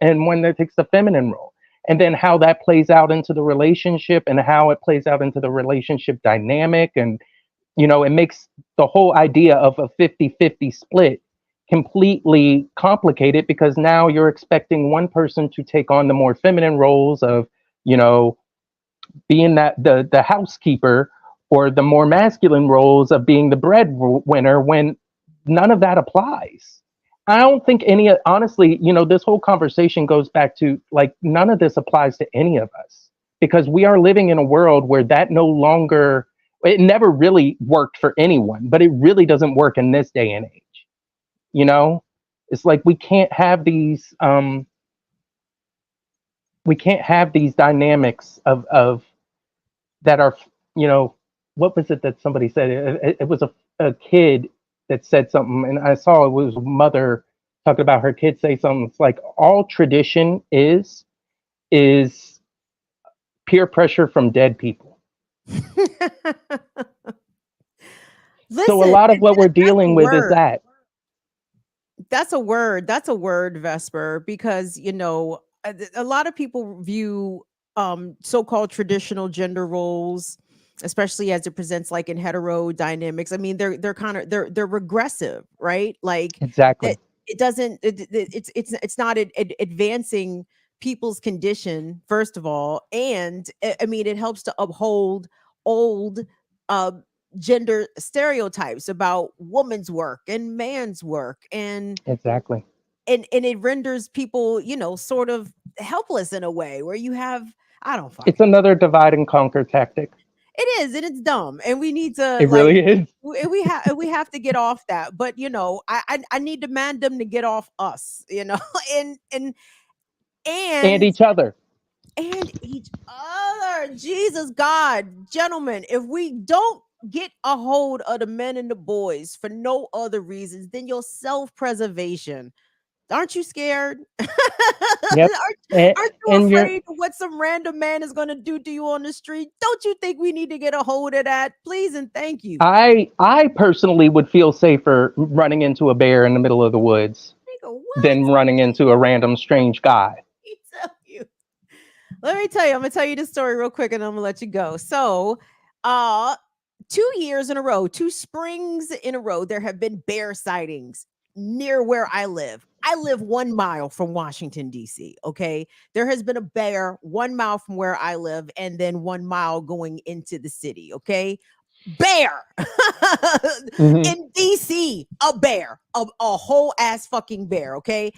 and one that takes the feminine role. And then how that plays out into the relationship, and how it plays out into the relationship dynamic. And, you know, it makes the whole idea of a 50-50 split completely complicated, because now you're expecting one person to take on the more feminine roles of, you know, being that the housekeeper, or the more masculine roles of being the breadwinner, when none of that applies. I don't think honestly, you know, this whole conversation goes back to, like, none of this applies to any of us, because we are living in a world where that no longer, it never really worked for anyone, but it really doesn't work in this day and age. You know, it's like, we can't have these dynamics of that are, you know, what was it that somebody said? It was a kid that said something, and I saw it was a mother talking about her kid say something. It's like, all tradition is peer pressure from dead people. So a lot of what we're dealing with is that. That's a word. That's a word, Vesper, because, you know, a lot of people view so-called traditional gender roles, especially as it presents like in hetero dynamics. I mean, they're kind of they're regressive, right? Like, exactly. It's not advancing people's condition, first of all, and I mean, it helps to uphold old gender stereotypes about woman's work and man's work, and exactly, and it renders people, you know, sort of helpless in a way where you have, I don't fucking it's another divide and conquer tactic. It is, and it's dumb, and we need to It really is. we have to get off that. But I need to demand them to get off us, and And and each other. and each other. Jesus God, gentlemen, if we don't get a hold of the men and the boys for no other reasons than your self-preservation, aren't you scared? Yep. Aren't you And you're afraid of what some random man is going to do to you on the street? Don't you think we need to get a hold of that? Please and thank you. I personally would feel safer running into a bear in the middle of the woods Nigga, what? than running into a random strange guy. Me tell you. Let me tell you, I'm gonna tell you this story real quick and I'm gonna let you go. So 2 years in a row, 2 springs in a row, there have been bear sightings near where I live. I live 1 mile from Washington, D.C. Okay. There has been a bear 1 mile from where I live, and then 1 mile going into the city. Okay. Bear Mhm. in DC, a bear, a whole ass fucking bear. Okay.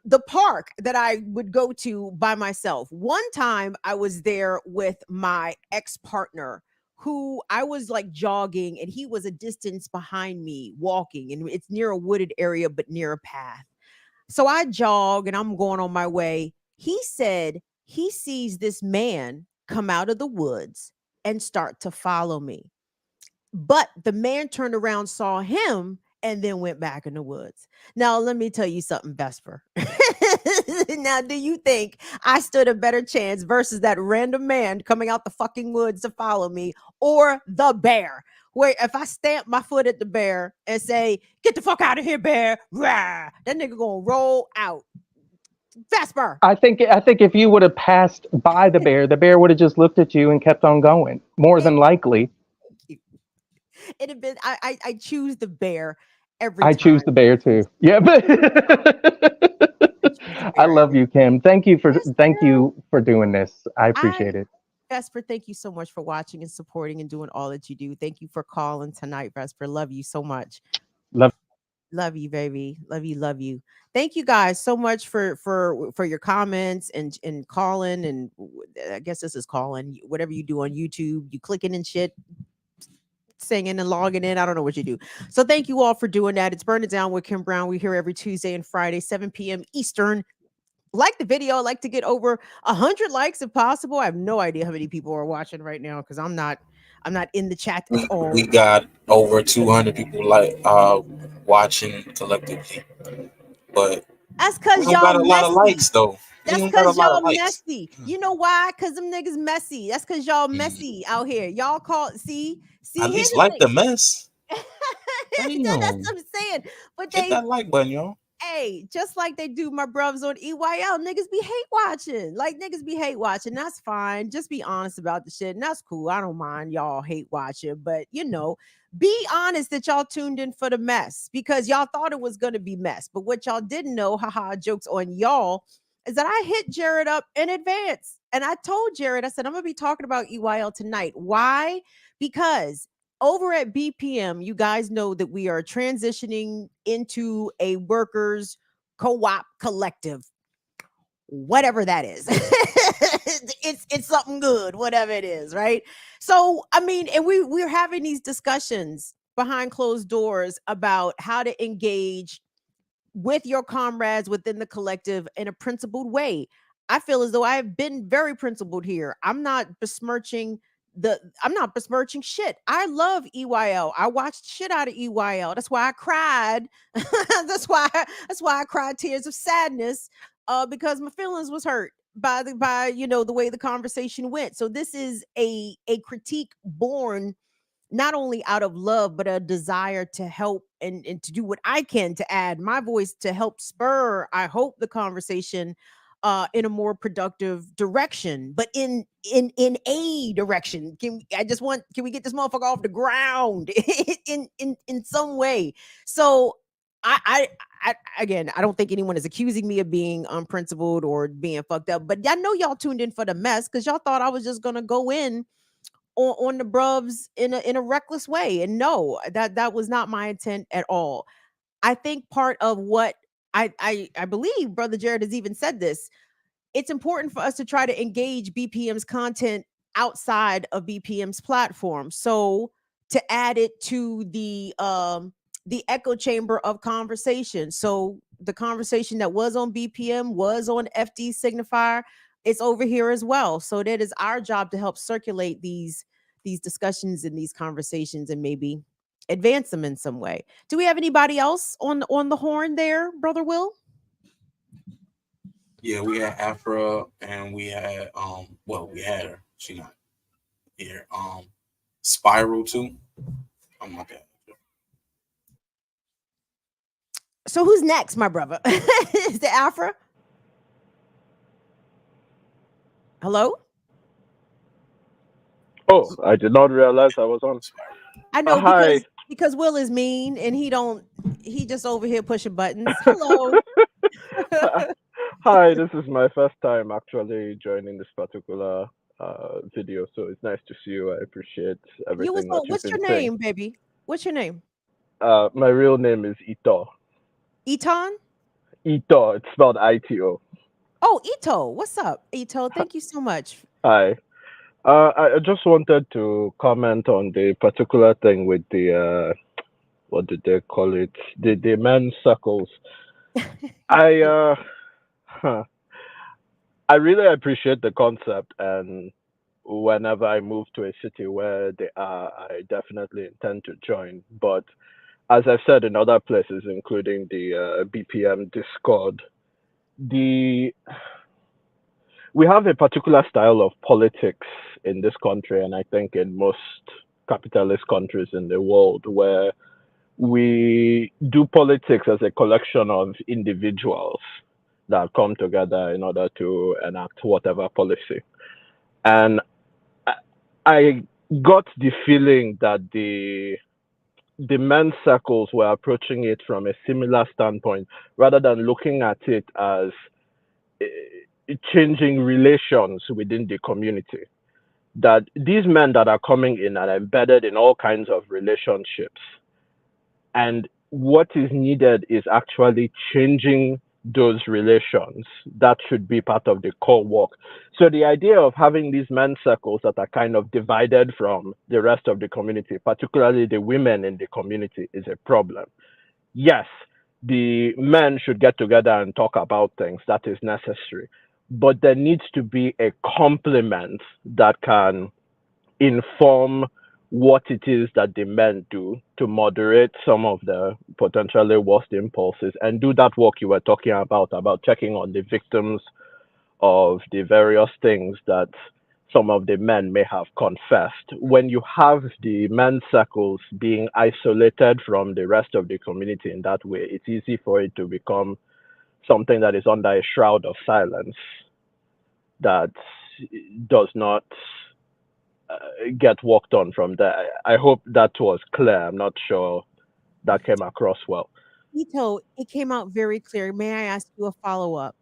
The park that I would go to by myself. One time I was there with my ex-partner who I was like jogging and he was a distance behind me walking, and it's near a wooded area but near a path. So I jog and I'm going on my way. He said he sees this man come out of the woods and start to follow me. But the man turned around, saw him, and then went back in the woods. Now, let me tell you something, Vesper. Now, do you think I stood a better chance versus that random man coming out the fucking woods to follow me, or the bear? Where if I stamp my foot at the bear and say, "Get the fuck out of here, bear," rah, that nigga gonna roll out. Vesper. I think if you would have passed by the bear would have just looked at you and kept on going. More than likely. It'd have been I choose the bear every I time. choose the bear too. Yeah, but I love you, Kim. Thank you for doing this. I appreciate it. Vesper, thank you so much for watching and supporting and doing all that you do. Thank you for calling tonight, Vesper. Love you so much. Love you, baby. Love you. Thank you guys so much for your comments and calling, and I guess this is calling, whatever you do on YouTube, you clicking and shit, singing and logging in. I don't know what you do. So thank you all for doing that. It's Burn It Down with Kim Brown. We're here every Tuesday and Friday, 7 p.m. Eastern. Like the video. I like to get over 100 likes if possible. I have no idea how many people are watching right now because I'm not in the chat at all. We got over 200 people watching collectively, but that's because we y'all got a lot messy. of likes though. That's because y'all messy. You know why? Because them niggas messy. That's because y'all messy out here. Y'all see. At least like the mess. That's what I'm saying. But hit that like button, y'all. Hey, just like they do my brothers on EYL, niggas be hate watching. Like niggas be hate watching. That's fine. Just be honest about the shit. And that's cool. I don't mind y'all hate watching. But be honest that y'all tuned in for the mess because y'all thought it was gonna be mess. But what y'all didn't know, haha, jokes on y'all, is that I hit Jared up in advance. And I told Jared, I said, I'm gonna be talking about EYL tonight. Why? Because over at BPM, you guys know that we are transitioning into a workers co-op collective, whatever that is. it's something good, whatever it is, right? So, I mean, and we're having these discussions behind closed doors about how to engage with your comrades within the collective in a principled way. I feel as though I have been very principled here. I'm not besmirching shit. I love EYL. I watched shit out of EYL. That's why I cried. that's why I cried tears of sadness because my feelings was hurt by the way the conversation went. So this is a critique born not only out of love, but a desire to help and to do what I can to add my voice to help spur, I hope, the conversation in a more productive direction, but in a direction. Can we get this motherfucker off the ground in some way? So I again, I don't think anyone is accusing me of being unprincipled or being fucked up, but I know y'all tuned in for the mess because y'all thought I was just gonna go in on the bruvs in a reckless way. And no, that was not my intent at all. I think part of what I believe Brother Jared has even said this, it's important for us to try to engage BPM's content outside of BPM's platform. So to add it to the echo chamber of conversation. So the conversation that was on BPM was on FD Signifier. It's over here as well. So that is our job to help circulate these discussions and these conversations and maybe advance them in some way. Do we have anybody else on the horn there, Brother Will? Yeah, we had Afra and we had well, we had her. She not here. Spiral too. Oh my god. So who's next, my brother? Is it Afra? Hello? Oh, I did not realize I was on. I know Hi. because Will is mean and he just over here pushing buttons. Hello. Hi, this is my first time actually joining this particular video, so it's nice to see you. I appreciate everything that you've What's your been saying. name, baby? What's your name? My real name is Ito. Eton? Ito, it's spelled ITO. Oh, Ito. What's up, Ito? Thank you so much. Hi. I just wanted to comment on the particular thing with the what did they call it? The men's circles. I really appreciate the concept, and whenever I move to a city where they are, I definitely intend to join. But as I've said in other places, including the BPM Discord, we have a particular style of politics in this country, and I think in most capitalist countries in the world, where we do politics as a collection of individuals that come together in order to enact whatever policy. And I got the feeling that the men's circles were approaching it from a similar standpoint, rather than looking at it as changing relations within the community. That these men that are coming in are embedded in all kinds of relationships. And what is needed is actually changing those relations. That should be part of the core work. So the idea of having these men's circles that are kind of divided from the rest of the community, particularly the women in the community, is a problem. Yes, the men should get together and talk about things. That is necessary. But there needs to be a complement that can inform what it is that the men do to moderate some of the potentially worst impulses and do that work you were talking about checking on the victims of the various things that some of the men may have confessed. When you have the men's circles being isolated from the rest of the community in that way, it's easy for it to become something that is under a shroud of silence that does not get worked on from there. I hope that was clear. I'm not sure that came across well. Ito, it came out very clear. May I ask you a follow-up?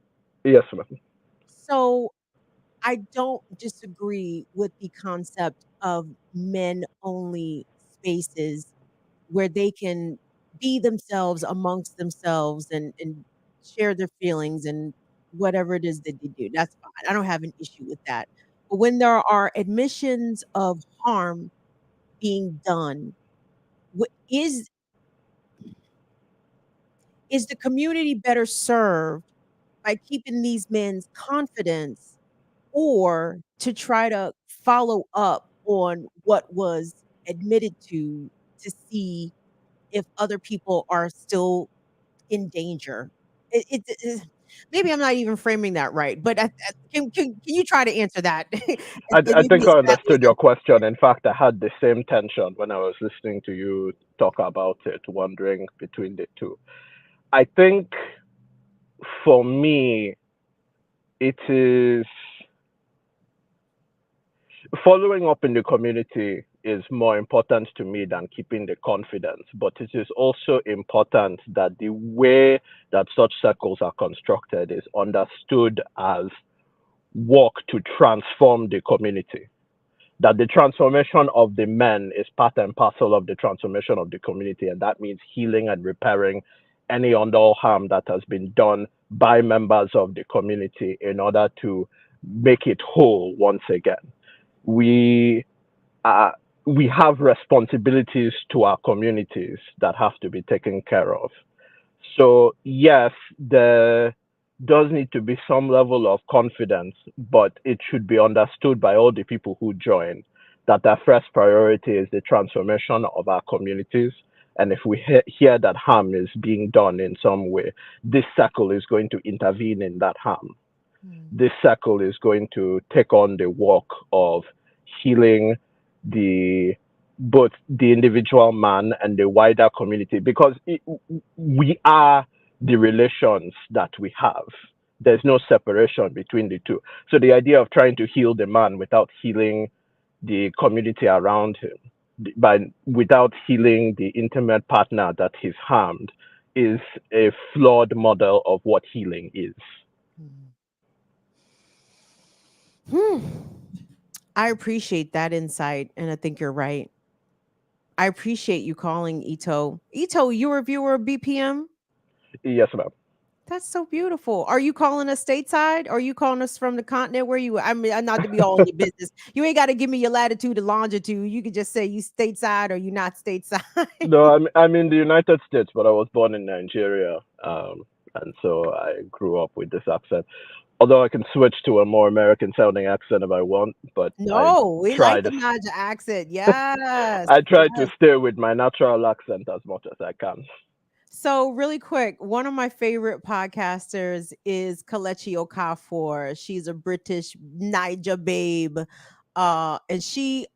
Yes, ma'am. So I don't disagree with the concept of men-only spaces where they can be themselves amongst themselves and share their feelings and whatever it is that they do. That's fine. I don't have an issue with that. But when there are admissions of harm being done, is the community better served by keeping these men's confidence or to try to follow up on what was admitted to see if other people are still in danger? Maybe I'm not even framing that right, but can you try to answer that? I think I understood your question. In fact, I had the same tension when I was listening to you talk about it, wondering between the two. I think for me, it is following up in the community is more important to me than keeping the confidence. But it is also important that the way that such circles are constructed is understood as work to transform the community. That the transformation of the men is part and parcel of the transformation of the community. And that means healing and repairing any untold harm that has been done by members of the community in order to make it whole once again. we have responsibilities to our communities that have to be taken care of. So yes, there does need to be some level of confidence, but it should be understood by all the people who join that their first priority is the transformation of our communities. And if we hear that harm is being done in some way, this circle is going to intervene in that harm. This circle is going to take on the work of healing both the individual man and the wider community, because we are the relations that we have. There's no separation between the two. So the idea of trying to heal the man without healing the community around him, without healing the intimate partner that he's harmed, is a flawed model of what healing is. I appreciate that insight, and I think you're right. I appreciate you calling, Ito. Ito, you're a viewer of BPM? Yes, ma'am. That's so beautiful. Are you calling us stateside? Or are you calling us from the continent where you? I mean, not to be all in your business. You ain't got to give me your latitude and longitude. You could just say you stateside or you not stateside. No, I'm in the United States, but I was born in Nigeria, and so I grew up with this accent. Although I can switch to a more American-sounding accent if I want, but No, we like the Naija accent. Yes. I try to stay with my natural accent as much as I can. So really quick, one of my favorite podcasters is Kelechi Okafor. She's a British Niger babe. And she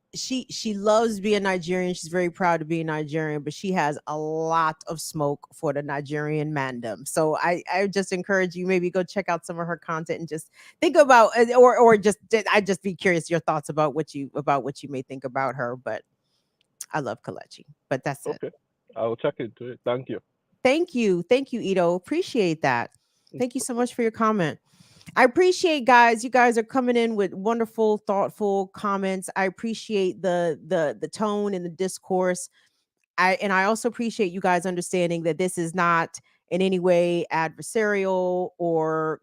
loves being Nigerian. She's very proud to be Nigerian, but she has a lot of smoke for the Nigerian mandem. So I just encourage you, maybe go check out some of her content and just think about, or just I'd just be curious your thoughts about what you may think about her. But I love Kelechi. But that's it. Okay, I will check into it. Thank you. Thank you, Ito. Appreciate that. Thank you so much for your comment. I appreciate, guys. You guys are coming in with wonderful, thoughtful comments. I appreciate the tone and the discourse. I also appreciate you guys understanding that this is not in any way adversarial or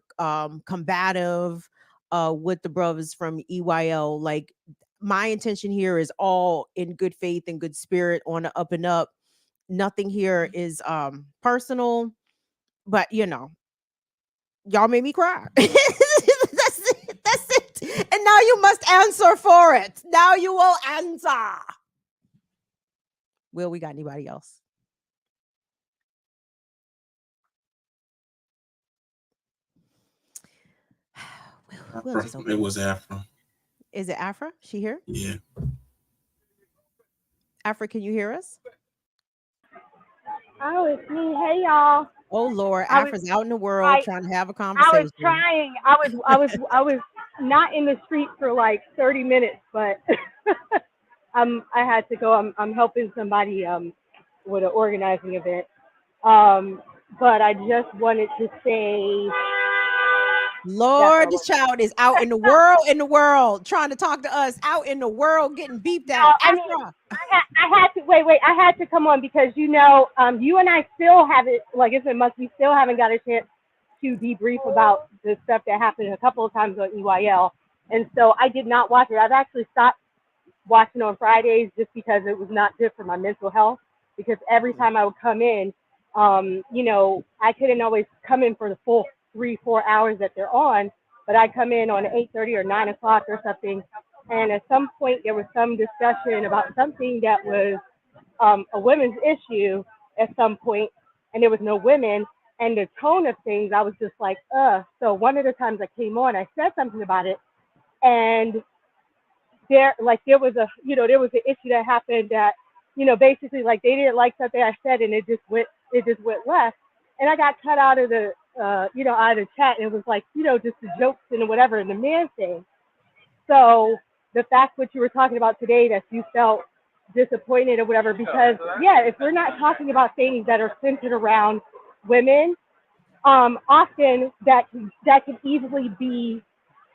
combative with the brothers from EYL. Like, my intention here is all in good faith and good spirit, on the up and up. Nothing here is personal, but y'all made me cry. That's it. And now you must answer for it. Now you will answer. Will we got anybody else? It was Afra. Is it Afra? She here? Yeah. Afra, can you hear us? Oh, it's me. Hey, y'all. Oh Lord, Afra's out in the world trying to have a conversation. I was trying. I was not in the street for like 30 minutes, but I had to go. I'm helping somebody with an organizing event. But I just wanted to say, Lord, this child is out in the world, trying to talk to us, out in the world, getting beeped at. I had to wait. I had to come on because you and I still haven't, like it's a month, we still haven't got a chance to debrief about the stuff that happened a couple of times on EYL, and so I did not watch it. I've actually stopped watching on Fridays just because it was not good for my mental health. Because every time I would come in, I couldn't always come in for the full 3-4 hours that they're on, but I come in on 8:30 or 9 o'clock or something. And at some point there was some discussion about something that was a women's issue at some point, and there was no women, and the tone of things, I was just like, So one of the times I came on, I said something about it, and there was an issue that happened that, basically like they didn't like something I said, and it just went left, and I got cut out of the out of the chat, and it was like, just the jokes and whatever, and the man thing. So the fact what you were talking about today, that you felt disappointed or whatever, because if we're not talking about things that are centered around women, often that can easily be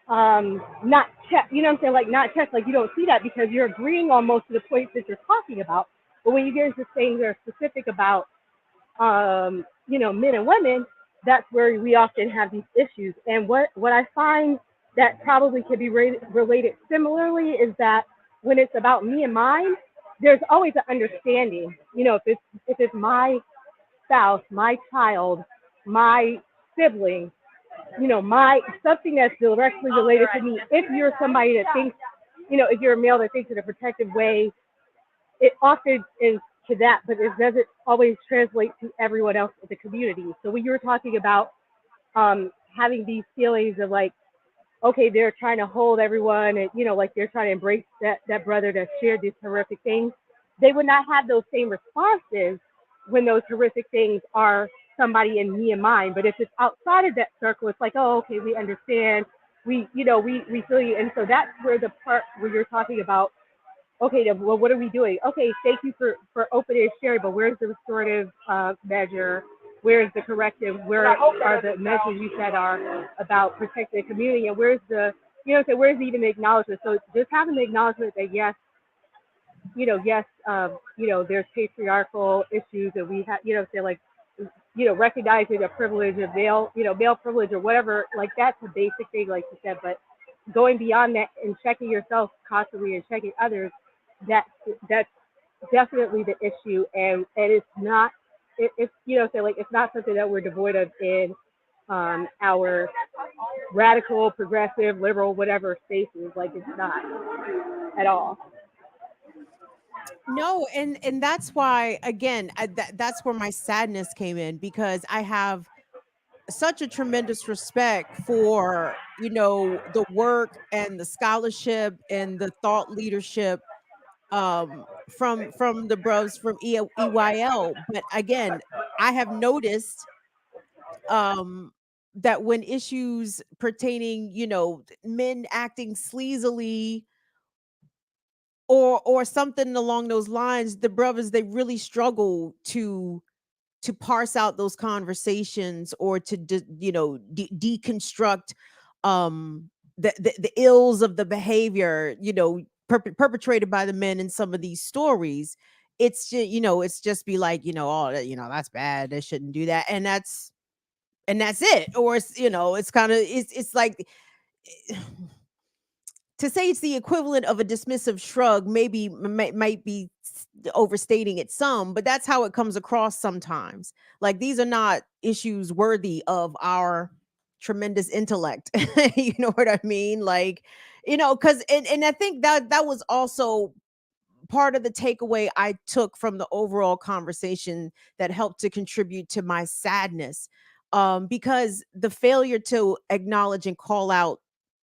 not checked, you know what I'm saying? Like not checked, like you don't see that because you're agreeing on most of the points that you're talking about. But when you get into things that are specific about, men and women, that's where we often have these issues. And what I find that probably could be related similarly is that when it's about me and mine, there's always an understanding. You know, if it's my spouse, my child, my sibling, you know, my something that's directly related to me. If you're somebody that thinks, you know, if you're a male that thinks in a protective way, it often is to that, but it doesn't always translate to everyone else in the community. So when you were talking about having these feelings of like, okay, they're trying to hold everyone and, you know, like they're trying to embrace that brother that shared these horrific things, they would not have those same responses when those horrific things are somebody in me and mine. But if it's outside of that circle, it's like, oh, okay, we understand. We feel you. And so that's where the part where you're talking about, okay, then, well, what are we doing? Okay, thank you for opening and sharing, but where's the restorative measure? Where's the corrective? Where are the measures you said are about protecting the community? And where's the, you know, so where's even the acknowledgement? So just having the acknowledgement that yes, there's patriarchal issues and we have, you know, say like, you know, recognizing the privilege of male privilege or whatever, like that's a basic thing, like you said, but going beyond that and checking yourself constantly and checking others, that's definitely the issue. And it's not, it's, you know, say like, it's not something that we're devoid of in our radical, progressive, liberal, whatever spaces, like it's not at all. No, and that's why again that's where my sadness came in, because I have such a tremendous respect for, you know, the work and the scholarship and the thought leadership from the bros from EYL. But again, I have noticed that when issues pertaining, you know, men acting sleazily or something along those lines, the brothers, they really struggle to parse out those conversations or to deconstruct the ills of the behavior, you know, perpetrated by the men in some of these stories. It's just, you know, it's just be like, you know, oh, you know, that's bad, they shouldn't do that, and that's it. Or it's, you know, it's kind of, it's like, to say it's the equivalent of a dismissive shrug maybe might be overstating it some, but that's how it comes across sometimes. Like, these are not issues worthy of our tremendous intellect. You know what I mean? Like, you know, because and I think that was also part of the takeaway I took from the overall conversation that helped to contribute to my sadness, because the failure to acknowledge and call out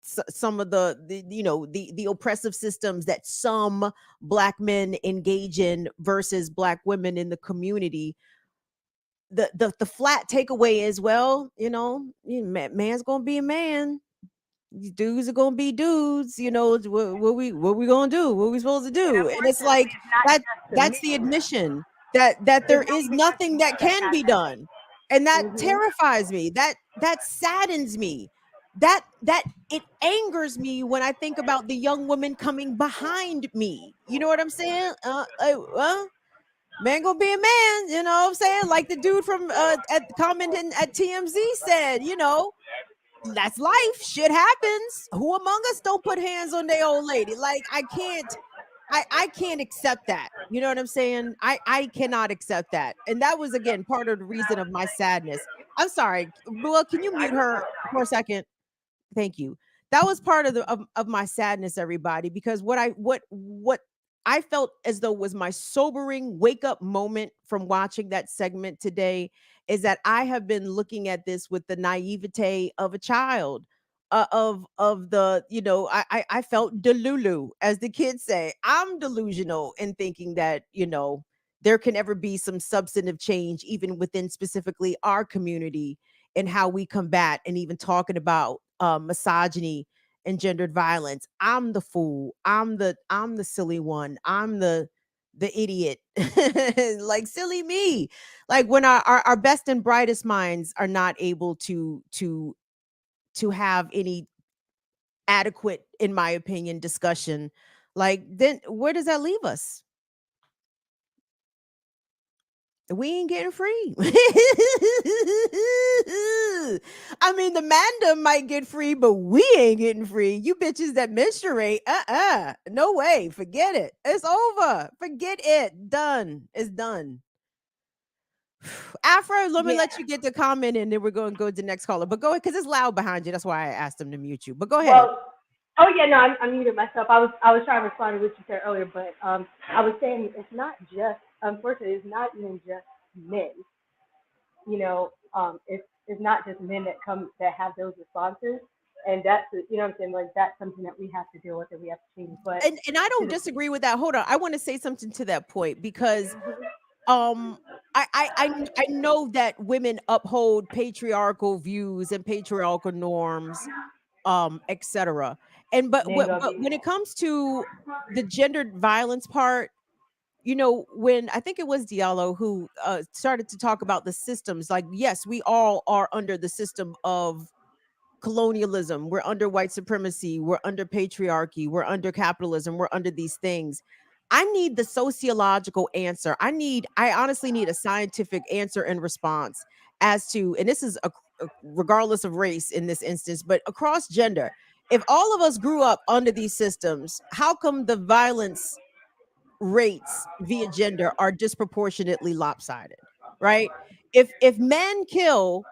some of the you know, the oppressive systems that some Black men engage in versus Black women in the community. The flat takeaway is, well, you know, man's gonna be a man, these dudes are gonna be dudes, you know, what we gonna do, what we supposed to do. And it's like that's the admission that there is nothing that can be done, and that terrifies me, that saddens me, that it angers me when I think about the young woman coming behind me. You know what I'm saying? Man gonna be a man, you know what I'm saying? Like the dude from at commenting at TMZ said, you know, that's life, shit happens. Who among us don't put hands on their old lady? Like, I can't accept that. You know what I'm saying? I cannot accept that. And that was, again, part of the reason of my sadness. I'm sorry, well, can you mute her for a second? Thank you. That was part of of my sadness, everybody, because what I felt as though was my sobering wake up moment from watching that segment today is that I have been looking at this with the naivete of a child, of the, you know, I felt delulu, as the kids say. I'm delusional in thinking that, you know, there can ever be some substantive change even within specifically our community and how we combat and even talking about misogyny and gendered violence. I'm the fool. I'm the silly one. I'm the idiot. Like, silly me. Like, when our best and brightest minds are not able to have any adequate, in my opinion, discussion, like, then where does that leave us? We ain't getting free. I mean, the mandem might get free, but we ain't getting free. You bitches that menstruate, no way. Forget it. It's over. Forget it. Done. It's done. Afro, let me let you get the comment and then we're going to go to the next caller. But go ahead, because it's loud behind you. That's why I asked him to mute you. But go ahead. Well, oh yeah, no, I muted myself. I was trying to respond to what you said earlier, but I was saying it's not just, unfortunately, it's not even just men. You know, it's not just men that have those responses, and that's, you know what I'm saying, like that's something that we have to deal with and we have to change. But and I don't disagree with that. Hold on, I want to say something to that point because I know that women uphold patriarchal views and patriarchal norms, etc. And but when it comes to the gendered violence part, you know, when I think it was Diallo who started to talk about the systems, like, yes, we all are under the system of colonialism. We're under white supremacy. We're under patriarchy. We're under capitalism. We're under these things. I need the sociological answer. I honestly need a scientific answer and response as to, and this is regardless of race in this instance, but across gender. If all of us grew up under these systems, how come the violence rates via gender are disproportionately lopsided, right? If men kill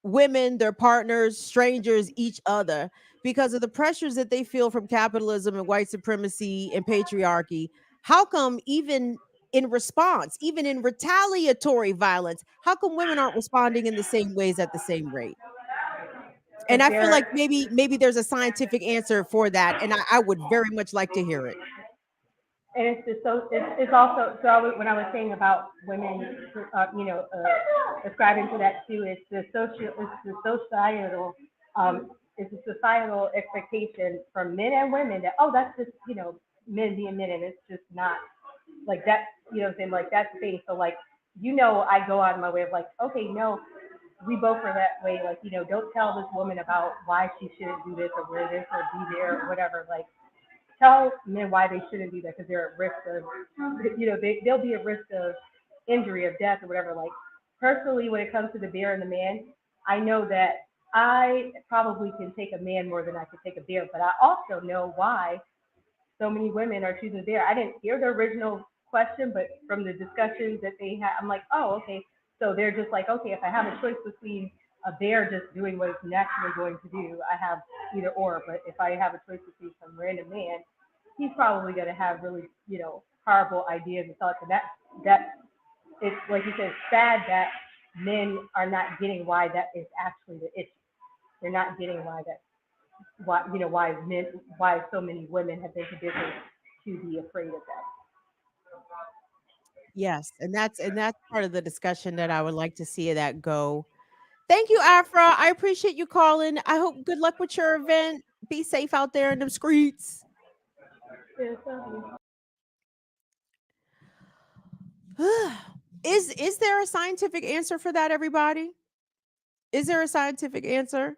women, their partners, strangers, each other because of the pressures that they feel from capitalism and white supremacy and patriarchy, how come even in response, even in retaliatory violence, how come women aren't responding in the same ways at the same rate? And I feel like maybe there's a scientific answer for that, and I would very much like to hear it. And it's just it's also, so when I was saying about women, ascribing to that too, it's the societal expectation from men and women that, oh, that's just, you know, men being men, and it's just not like that, you know what I'm saying, like that's the thing. So like, you know, I go out of my way of like, okay, no, we both are that way, like, you know, don't tell this woman about why she shouldn't do this or wear this or be there or whatever, like, tell men why they shouldn't do that because they're at risk of, you know, they'll be at risk of injury, of death or whatever. Like, personally, when it comes to the bear and the man, I know that I probably can take a man more than I can take a bear, but I also know why so many women are choosing bear. I didn't hear the original question, but from the discussions that they had, I'm like, oh, okay. So they're just like, okay, if I have a choice between a bear just doing what it's naturally going to do, I have either or. But if I have a choice between some random man, he's probably going to have really, you know, horrible ideas and thoughts. And that it's like you said, it's sad that men are not getting why that is actually the issue. They're not getting why so many women have been conditioned to be afraid of that. Yes, and that's part of the discussion that I would like to see that go. Thank you, Afra. I appreciate you calling. I hope good luck with your event. Be safe out there in them streets. Is there a scientific answer for that, everybody? Is there a scientific answer?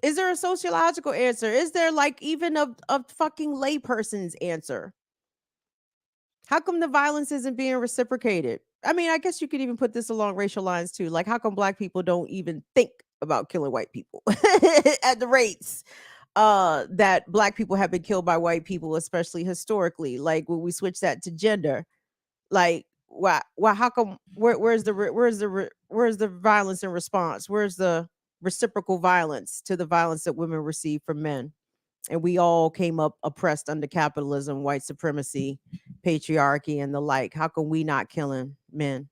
Is there a sociological answer? Is there like even a fucking layperson's answer? How come the violence isn't being reciprocated? I mean, I guess you could even put this along racial lines too. Like, how come black people don't even think about killing white people at the rates that black people have been killed by white people, especially historically? Like, when we switch that to gender, like, why? How come? Where's the violence in response? Where's the reciprocal violence to the violence that women receive from men? And we all came up oppressed under capitalism, white supremacy, patriarchy, and the like. How come we not killing men?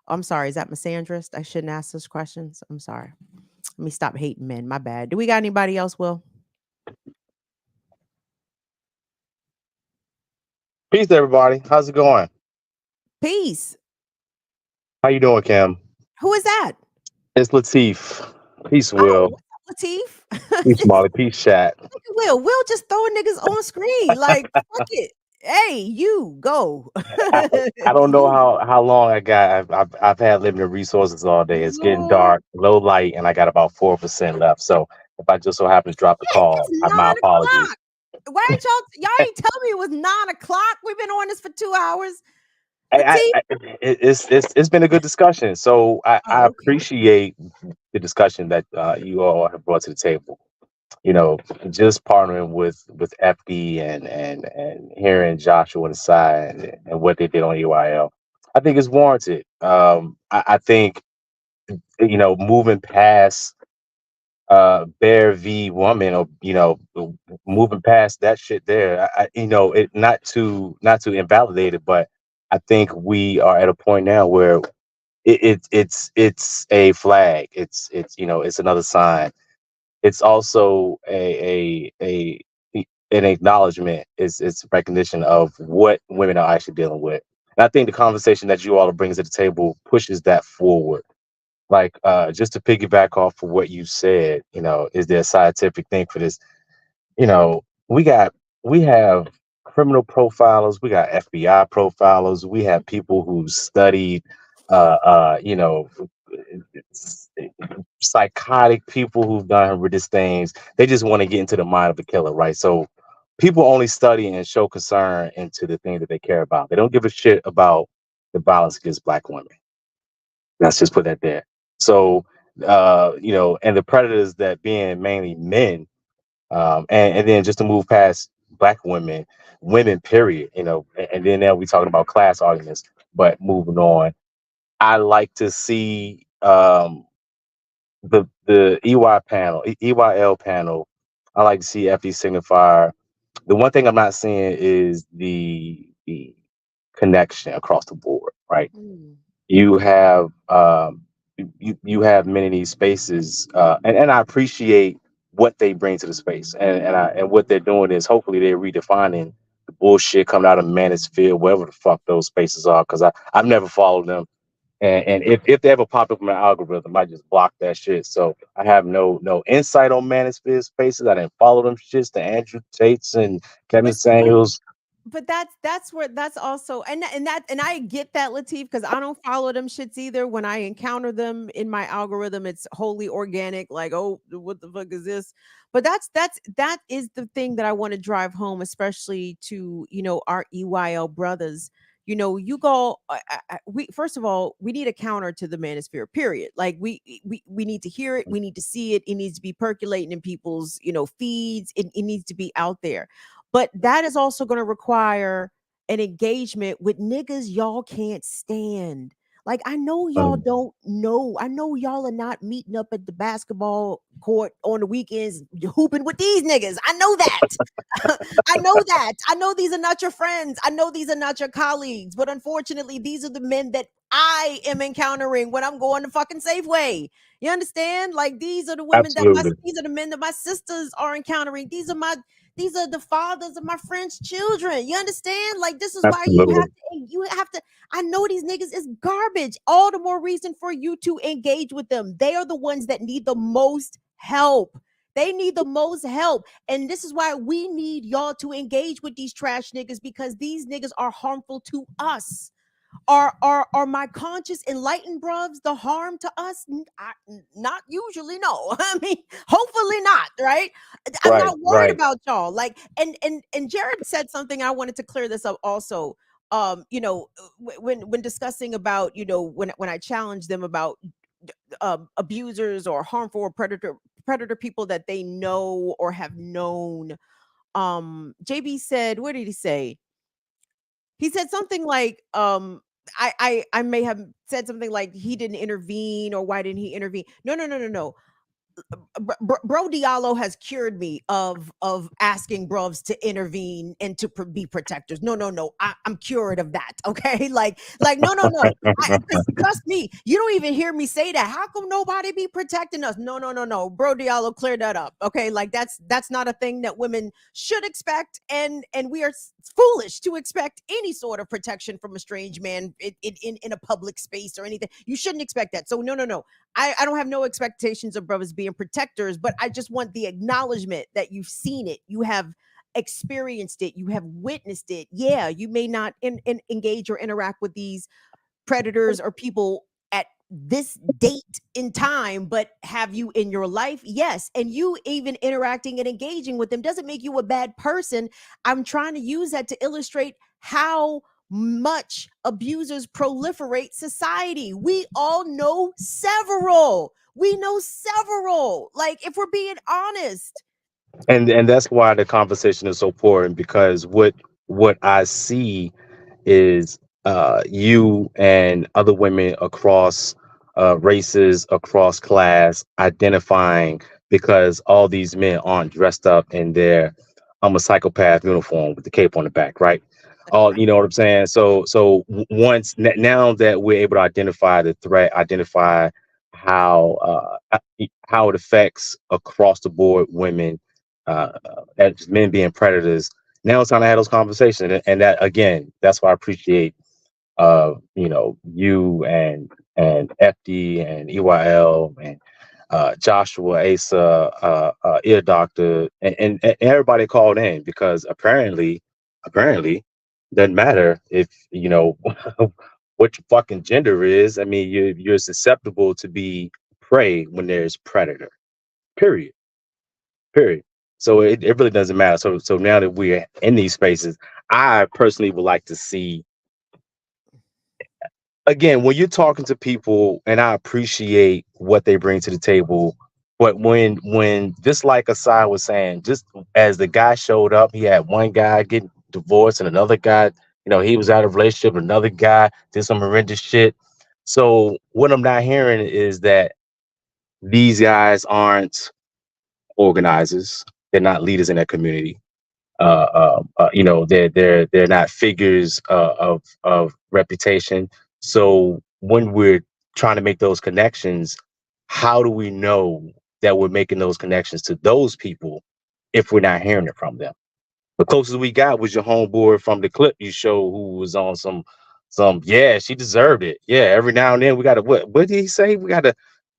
I'm sorry. Is that misandrist? I shouldn't ask those questions. I'm sorry. Let me stop hating men. My bad. Do we got anybody else, Will? Peace, everybody. How's it going? Peace. How you doing, Kim? Who is that? It's Latif. Peace, Will. What's up, Latif? Peace, Molly. Peace, chat. Will just throwing niggas on screen. Like, fuck it. Hey, you go. I don't know how long I got. I've had limited resources all day. It's getting dark, low light, and I got about 4% left. So if I just so happen to drop the call, my apologies. Why ain't y'all ain't tell me it was 9 o'clock? We've been on this for 2 hours. Latif? It's been a good discussion. So I Oh, okay. appreciate the discussion that you all have brought to the table. You know, just partnering with FD and hearing Joshua and Sai and what they did on EYL, I think it's warranted. I think, you know, moving past Bear v Woman, or, you know, moving past that shit there, you know, it not to invalidate it, but I think we are at a point now where it's a flag. It's you know, it's another sign. It's also an acknowledgement. It's recognition of what women are actually dealing with. And I think the conversation that you all are bringing to the table pushes that forward. Like, just to piggyback off of what you said, you know, is there a scientific thing for this? You know, we have criminal profilers, we got FBI profilers, we have people who studied, you know, psychotic people who've done horrendous things. They just want to get into the mind of the killer, right? So people only study and show concern into the thing that they care about. They don't give a shit about the violence against Black women. Let's just put that there. So, you know, and the predators that being mainly men, and then just to move past Black women, period, you know, and then now we talking about class arguments, but moving on, I like to see the EYL panel. I like to see FD Signifier. The one thing I'm not seeing is the connection across the board, right? You have you have many of these spaces, and I appreciate what they bring to the space, and what they're doing is hopefully they're redefining the bullshit coming out of Manosphere, wherever the fuck those spaces are, because I've never followed them, and if they ever pop up in my algorithm, I just block that shit. So I have no insight on Manosphere spaces. I didn't follow them shits, the Andrew Tates and Kevin Samuels. But that's where that's also and I get that, Latif, because I don't follow them shits either. When I encounter them in my algorithm, it's wholly organic, like, oh, what the fuck is this? But that is the thing that I want to drive home, especially to, you know, our EYL brothers. You know, you go. We first of all, we need a counter to the Manosphere. Period. Like we need to hear it. We need to see it. It needs to be percolating in people's, you know, feeds. It needs to be out there. But that is also going to require an engagement with niggas y'all can't stand. Like, I know y'all don't know. I know y'all are not meeting up at the basketball court on the weekends hooping with these niggas. I know that. I know that. I know these are not your friends. I know these are not your colleagues. But unfortunately, these are the men that I am encountering when I'm going to fucking Safeway. You understand? Like, these are the women these are the men that my sisters are encountering. These are the fathers of my friends' children. You understand? Like, this is why you have to. I know these niggas is garbage. All the more reason for you to engage with them. They are the ones that need the most help. They need the most help. And this is why we need y'all to engage with these trash niggas, because these niggas are harmful to us. Are my conscious enlightened bruvs the harm to us? Not usually, no. I mean, hopefully not, right? I'm not worried about y'all. Like, and Jared said something, I wanted to clear this up also. You know, when discussing about, you know, when I challenged them about abusers or harmful or predator people that they know or have known, JB said, what did he say? He said something like, I may have said something like he didn't intervene, or why didn't he intervene? No. Bro Diallo has cured me of asking bruvs to intervene and to be protectors. No. I'm cured of that. Okay, like no. Trust me, you don't even hear me say that. How come nobody be protecting us? No. Bro Diallo cleared that up. Okay, like that's not a thing that women should expect, and we are foolish to expect any sort of protection from a strange man in a public space or anything. You shouldn't expect that. So no. I don't have no expectations of brothers being protectors, but I just want the acknowledgement that you've seen it, you have experienced it, you have witnessed it. Yeah, you may not engage or interact with these predators or people at this date in time, but have you in your life? Yes. And you even interacting and engaging with them doesn't make you a bad person. I'm trying to use that to illustrate how much abusers proliferate society. We all know several. We know several. Like, if we're being honest. And that's why the conversation is so important, because what I see is you and other women across races, across class, identifying, because all these men aren't dressed up in their I'm a psychopath uniform with the cape on the back, right? All, you know what I'm saying? Now that we're able to identify the threat, identify how it affects across the board women, as men being predators. Now it's time to have those conversations, and that, again, that's why I appreciate you and FD and EYL and Joshua, Asa, Ear Doctor, and everybody called in, because apparently doesn't matter if what your fucking gender is. I mean, you're susceptible to be prey when there's predator. Period. So it really doesn't matter. So now that we're in these spaces, I personally would like to see, again, when you're talking to people, and I appreciate what they bring to the table, but when just like Asai was saying, just as the guy showed up, he had one guy getting divorced and another guy, he was out of a relationship, another guy did some horrendous shit. So what I'm not hearing is that these guys aren't organizers, they're not leaders in their community. They're not figures of reputation. So when we're trying to make those connections, how do we know that we're making those connections to those people if we're not hearing it from them? The closest we got was your homeboy from the clip you showed, who was on some yeah, she deserved it. Yeah, every now and then we gotta, what did he say? We gotta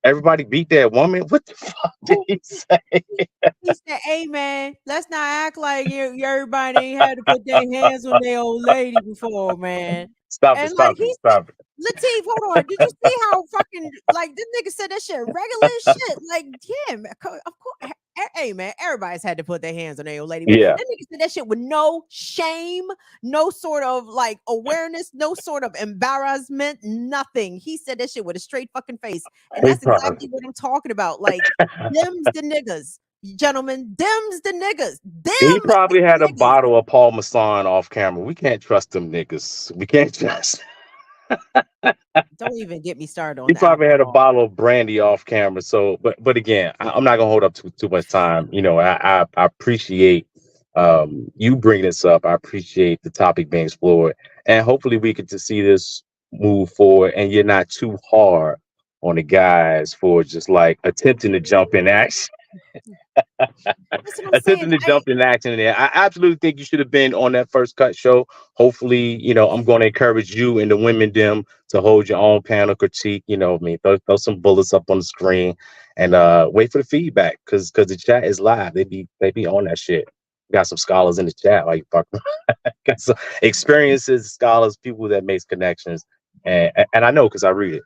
everybody beat that woman. What the fuck did he say? He said, "Hey man, let's not act like everybody ain't had to put their hands on their old lady before, man." Stop And it. Lateef, hold on. Did you see how fucking, like, this nigga said that shit regular as shit? Like, yeah, man, of course. Hey man, everybody's had to put their hands on their old lady, man. Yeah. That nigga said that shit with no shame, no sort of like awareness, no sort of embarrassment, nothing. He said that shit with a straight fucking face. And that's exactly what I'm talking about. Like, them's the niggas. Gentlemen, them's the niggas. He probably had a bottle of Paul Masson off camera. We can't trust them niggas. We can't trust. Don't even get me started on He that. probably had a bottle of brandy off camera. So, but again, I'm not gonna hold up too much time. I appreciate you bringing this up. I appreciate the topic being explored, and hopefully we get to see this move forward. And you're not too hard on the guys for just like attempting to jump in action. Attempting to jump in action there. I absolutely think you should have been on that First Cut show. Hopefully, I'm going to encourage you and the women them to hold your own panel critique. Throw some bullets up on the screen and wait for the feedback, because the chat is live. They be on that shit. Got some scholars in the chat. Like, fuck. Got some experiences, scholars, people that makes connections, and I know because I read it.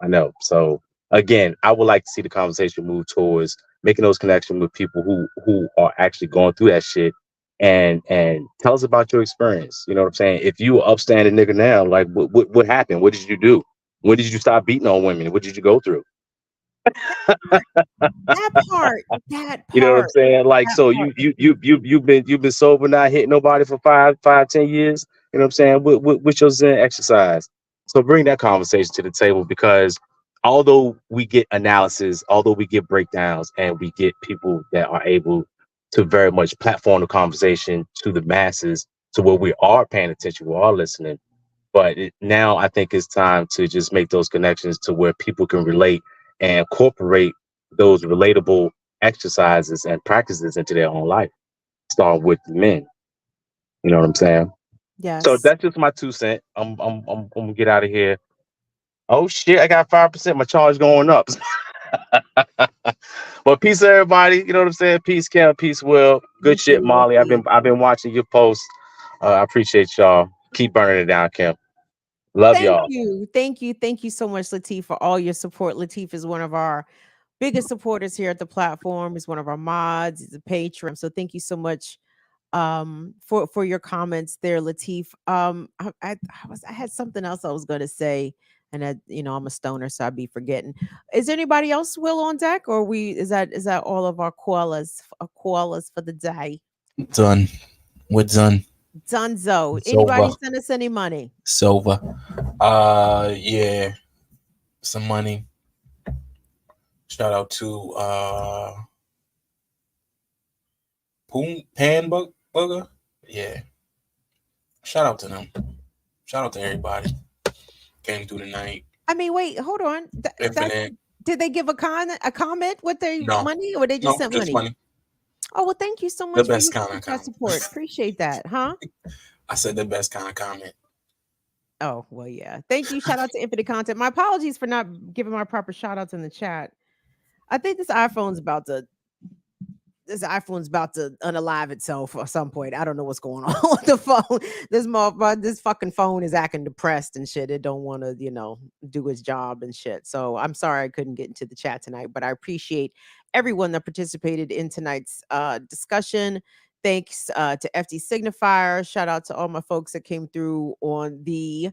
I know. So again, I would like to see the conversation move towards making those connections with people who are actually going through that shit, and tell us about your experience. You know what I'm saying? If you are upstanding nigga now, like what happened? What did you do? When did you stop beating on women? What did you go through? That part. You know what I'm saying? Like, so you've been sober, not hitting nobody for 10 years. You know what I'm saying? With your Zen exercise. So bring that conversation to the table, because although we get analysis, although we get breakdowns, and we get people that are able to very much platform the conversation to the masses, to where we are paying attention, we are listening. But now I think it's time to just make those connections to where people can relate and incorporate those relatable exercises and practices into their own life, starting with the men. You know what I'm saying? Yes. So that's just my 2 cents. I'm gonna get out of here. Oh shit, I got 5%. My charge going up. But peace, everybody. You know what I'm saying? Peace, Cam. Peace, Will. Good shit, Molly. I've been watching your posts. I appreciate y'all. Keep burning it down, Kim. Love y'all. Thank you so much, Lateef, for all your support. Lateef is one of our biggest supporters here at the platform. He's one of our mods. He's a patron. So thank you so much for your comments there, Latif. I had something else I was going to say, and I'm a stoner, so I'd be forgetting. Is there anybody else, Will, on deck, or is that all of our koalas for the day? Done. We're done. Dunzo. It's Anybody over. send us any money? It's over. Yeah, some money. Shout out to Pan Bugger. Yeah. Shout out to them. Shout out to everybody. Came through tonight. I mean, wait, hold on. Infinite. Did they give a comment with their No. money, or they just sent just money? money. Oh, well, thank you so The much for best your kind of super chat support. Appreciate that, huh? I said the best kind of comment. Oh, well, yeah. Thank you. Shout out to Infinite Content. My apologies for not giving my proper shout outs in the chat. I think this iPhone's about to unalive itself at some point. I don't know what's going on with the phone. This fucking phone is acting depressed and shit. It don't want to, do its job and shit. So I'm sorry I couldn't get into the chat tonight, but I appreciate everyone that participated in tonight's discussion. Thanks to FD Signifier. Shout out to all my folks that came through on the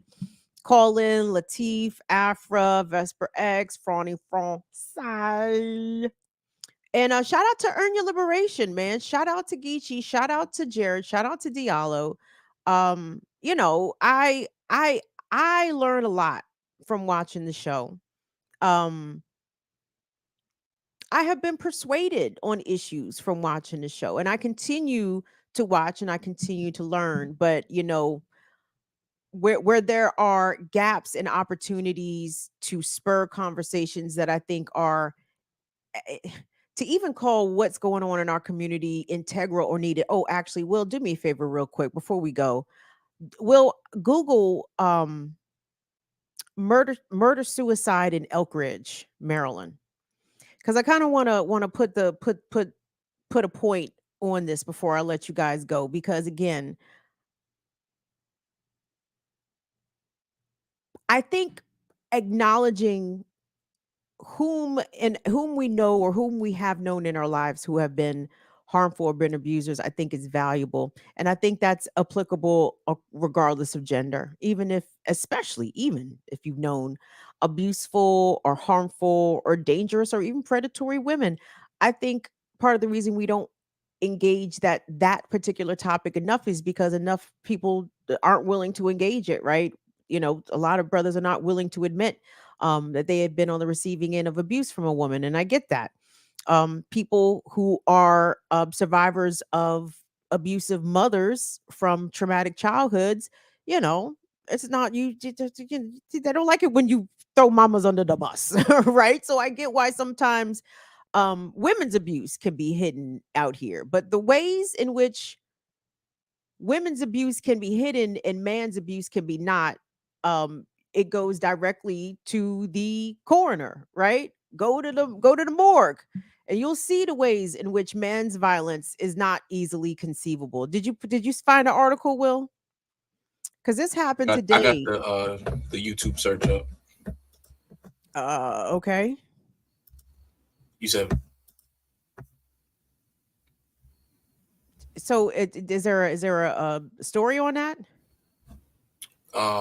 call in: Latif, Afra, Vesper X, Frawny Francais. And shout out to Earn Your Liberation, man. Shout out to Geechee. Shout out to Jared. Shout out to Diallo. I learned a lot from watching the show. I have been persuaded on issues from watching the show, and I continue to watch and I continue to learn. But where there are gaps and opportunities to spur conversations that I think are to even call what's going on in our community integral or needed. Oh, actually, Will, do me a favor real quick before we go. Will, Google murder suicide in Elk Ridge, Maryland, because I kind of want to put a point on this before I let you guys go, because again, I think acknowledging whom we know or whom we have known in our lives who have been harmful or been abusers, I think is valuable. And I think that's applicable regardless of gender, especially if you've known abuseful or harmful or dangerous or even predatory women. I think part of the reason we don't engage that particular topic enough is because enough people aren't willing to engage it, right? A lot of brothers are not willing to admit that they have been on the receiving end of abuse from a woman. And I get that. People who are survivors of abusive mothers from traumatic childhoods, it's not they don't like it when you throw mamas under the bus, right? So I get why sometimes women's abuse can be hidden out here, but the ways in which women's abuse can be hidden and man's abuse can be not, it goes directly to the coroner, right? Go to the morgue and you'll see the ways in which man's violence is not easily conceivable. Did you find an article, Will? Because this happened I got today. the YouTube search up. Okay. You said. So is there a story on that?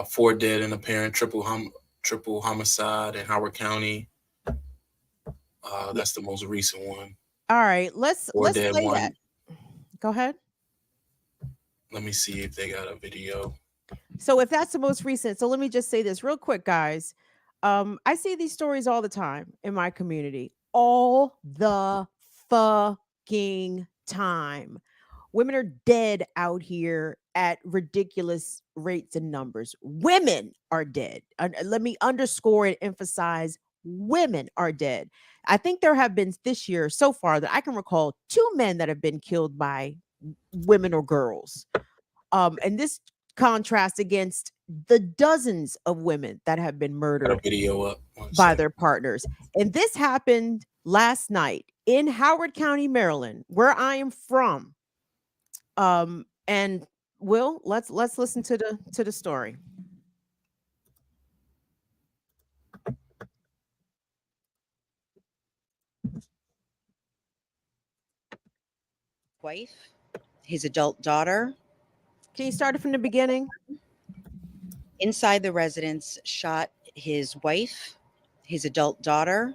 4 dead and apparent triple homicide in Howard County. That's the most recent one. All right, let's play that. Go ahead. Let me see if they got a video. So if that's the most recent, so let me just say this real quick, guys. I see these stories all the time in my community, all the fucking time. Women are dead out here at ridiculous rates and numbers. Women are dead. Let me underscore and emphasize, women are dead. I think there have been this year so far that I can recall 2 men that have been killed by women or girls. And this contrasts against the dozens of women that have been murdered by their partners. And this happened last night in Howard County, Maryland, where I am from. And Will, let's listen to the story. Wife his adult daughter. Can you start it from the beginning? Inside the residence, shot his wife, his adult daughter,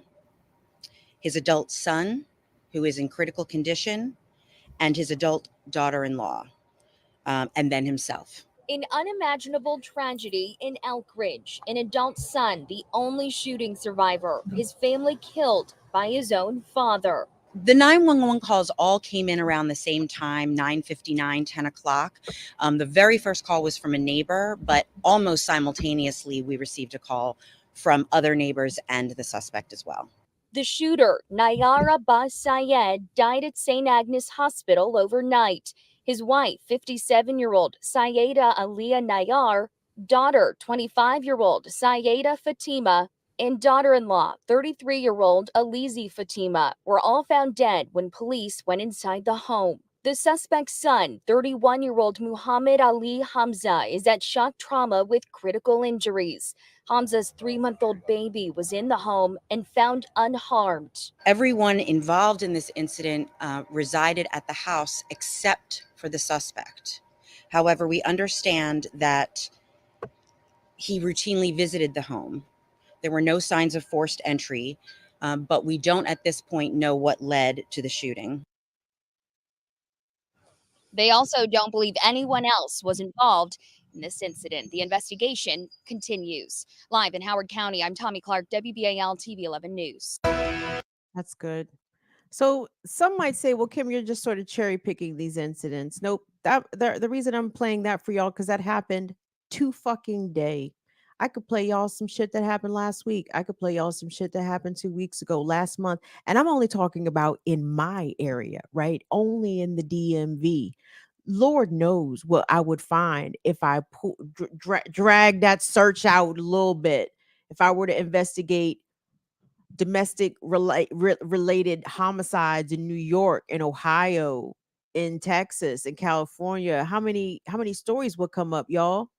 his adult son, who is in critical condition, and his adult daughter-in-law, and then himself. An unimaginable tragedy in Elk Ridge. An adult son, the only shooting survivor, his family killed by his own father. The 911 calls all came in around the same time, 9:59, 10 o'clock. The very first call was from a neighbor, but almost simultaneously, we received a call from other neighbors and the suspect as well. The shooter, Nayar Abbas Syed, died at St. Agnes Hospital overnight. His wife, 57-year-old Sayeda Aliyah Nayar, daughter, 25-year-old Sayeda Fatima, and daughter-in-law, 33-year-old Alizi Fatima, were all found dead when police went inside the home. The suspect's son, 31-year-old Muhammad Ali Hamza, is at shock trauma with critical injuries. Hamza's 3-month-old baby was in the home and found unharmed. Everyone involved in this incident resided at the house except for the suspect. However, we understand that he routinely visited the home. There were no signs of forced entry, but we don't at this point know what led to the shooting. They also don't believe anyone else was involved in this incident. The investigation continues. Live in Howard County, I'm Tommy Clark, WBAL TV 11 News. That's good. So some might say, well, Kim, you're just sort of cherry picking these incidents. Nope. The reason I'm playing that for y'all, because that happened today. I could play y'all some shit that happened last week. I could play y'all some shit that happened 2 weeks ago, last month. And I'm only talking about in my area, right? Only in the DMV. Lord knows what I would find if I drag that search out a little bit. If I were to investigate domestic related homicides in New York, in Ohio, in Texas, in California, how many stories would come up, y'all?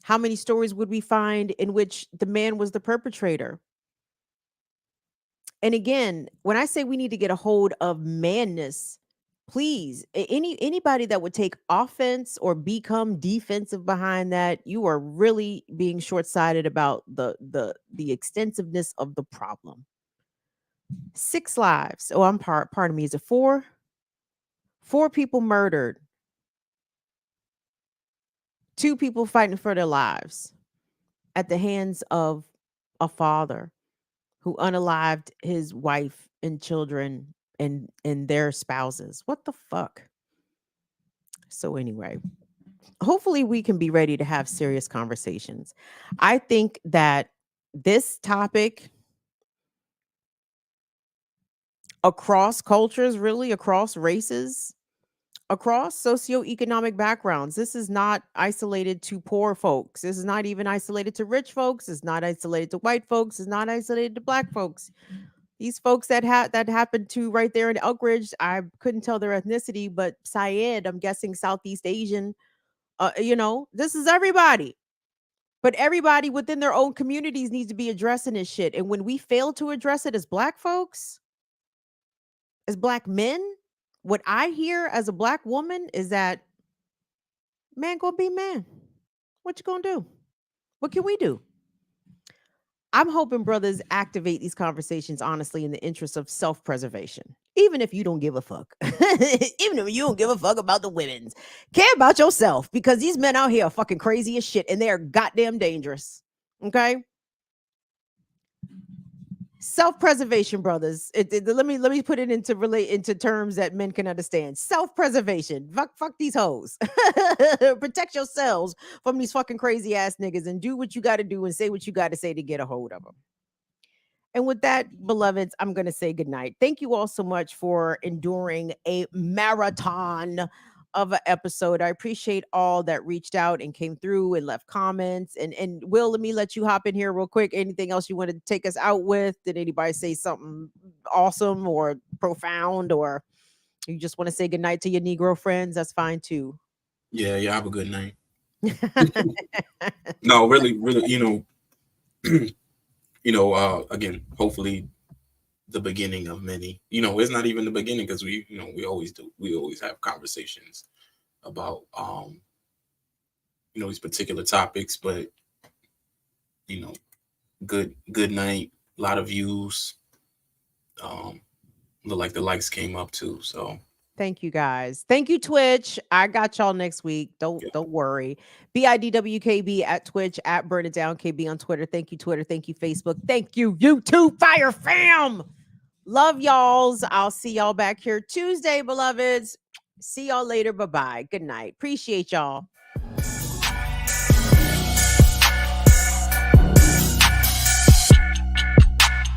How many stories would we find in which the man was the perpetrator? And again, when I say we need to get a hold of manness, please, anybody that would take offense or become defensive behind that, you are really being short-sighted about the extensiveness of the problem. 6 lives. Oh, pardon me. Is it 4? 4 people murdered. 2 people fighting for their lives at the hands of a father who unalived his wife and children and their spouses. What the fuck? So anyway, hopefully we can be ready to have serious conversations. I think that this topic across cultures, really across races, across socioeconomic backgrounds. This is not isolated to poor folks. This is not even isolated to rich folks. It's not isolated to white folks. It's not isolated to black folks. These folks that happened to right there in Elk Ridge, I couldn't tell their ethnicity, but Syed, I'm guessing Southeast Asian. This is everybody. But everybody within their own communities needs to be addressing this shit. And when we fail to address it as black folks, as black men, what I hear as a black woman is that man gonna be man. What you gonna do? What can we do? I'm hoping brothers activate these conversations honestly in the interest of self-preservation. Even if you don't give a fuck. Even if you don't give a fuck about the women's. Care about yourself, because these men out here are fucking crazy as shit and they are goddamn dangerous. Okay? Self-preservation, brothers. Let me put it into terms that men can understand. Self-preservation. Fuck these hoes. Protect yourselves from these fucking crazy ass niggas and do what you got to do and say what you got to say to get a hold of them. And with that, beloveds, I'm going to say goodnight. Thank you all so much for enduring a marathon of an episode. I appreciate all that reached out and came through and left comments. And Will, let me let you hop in here real quick. Anything else you want to take us out with? Did anybody say something awesome or profound, or you just want to say goodnight to your Negro friends? That's fine too. Yeah, have a good night. No, really, again, hopefully the beginning of many. You know, it's not even the beginning because we always have conversations about these particular topics, but good night, a lot of views. Look like the likes came up too. So Thank you guys. Thank you, Twitch. I got y'all next week. Don't worry. BIDWKB at Twitch, at Burn It Down KB on Twitter. Thank you, Twitter. Thank you, Facebook. Thank you, YouTube Fire Fam. Love y'alls. I'll see y'all back here Tuesday, beloveds. See y'all later. Bye-bye. Good night. Appreciate y'all.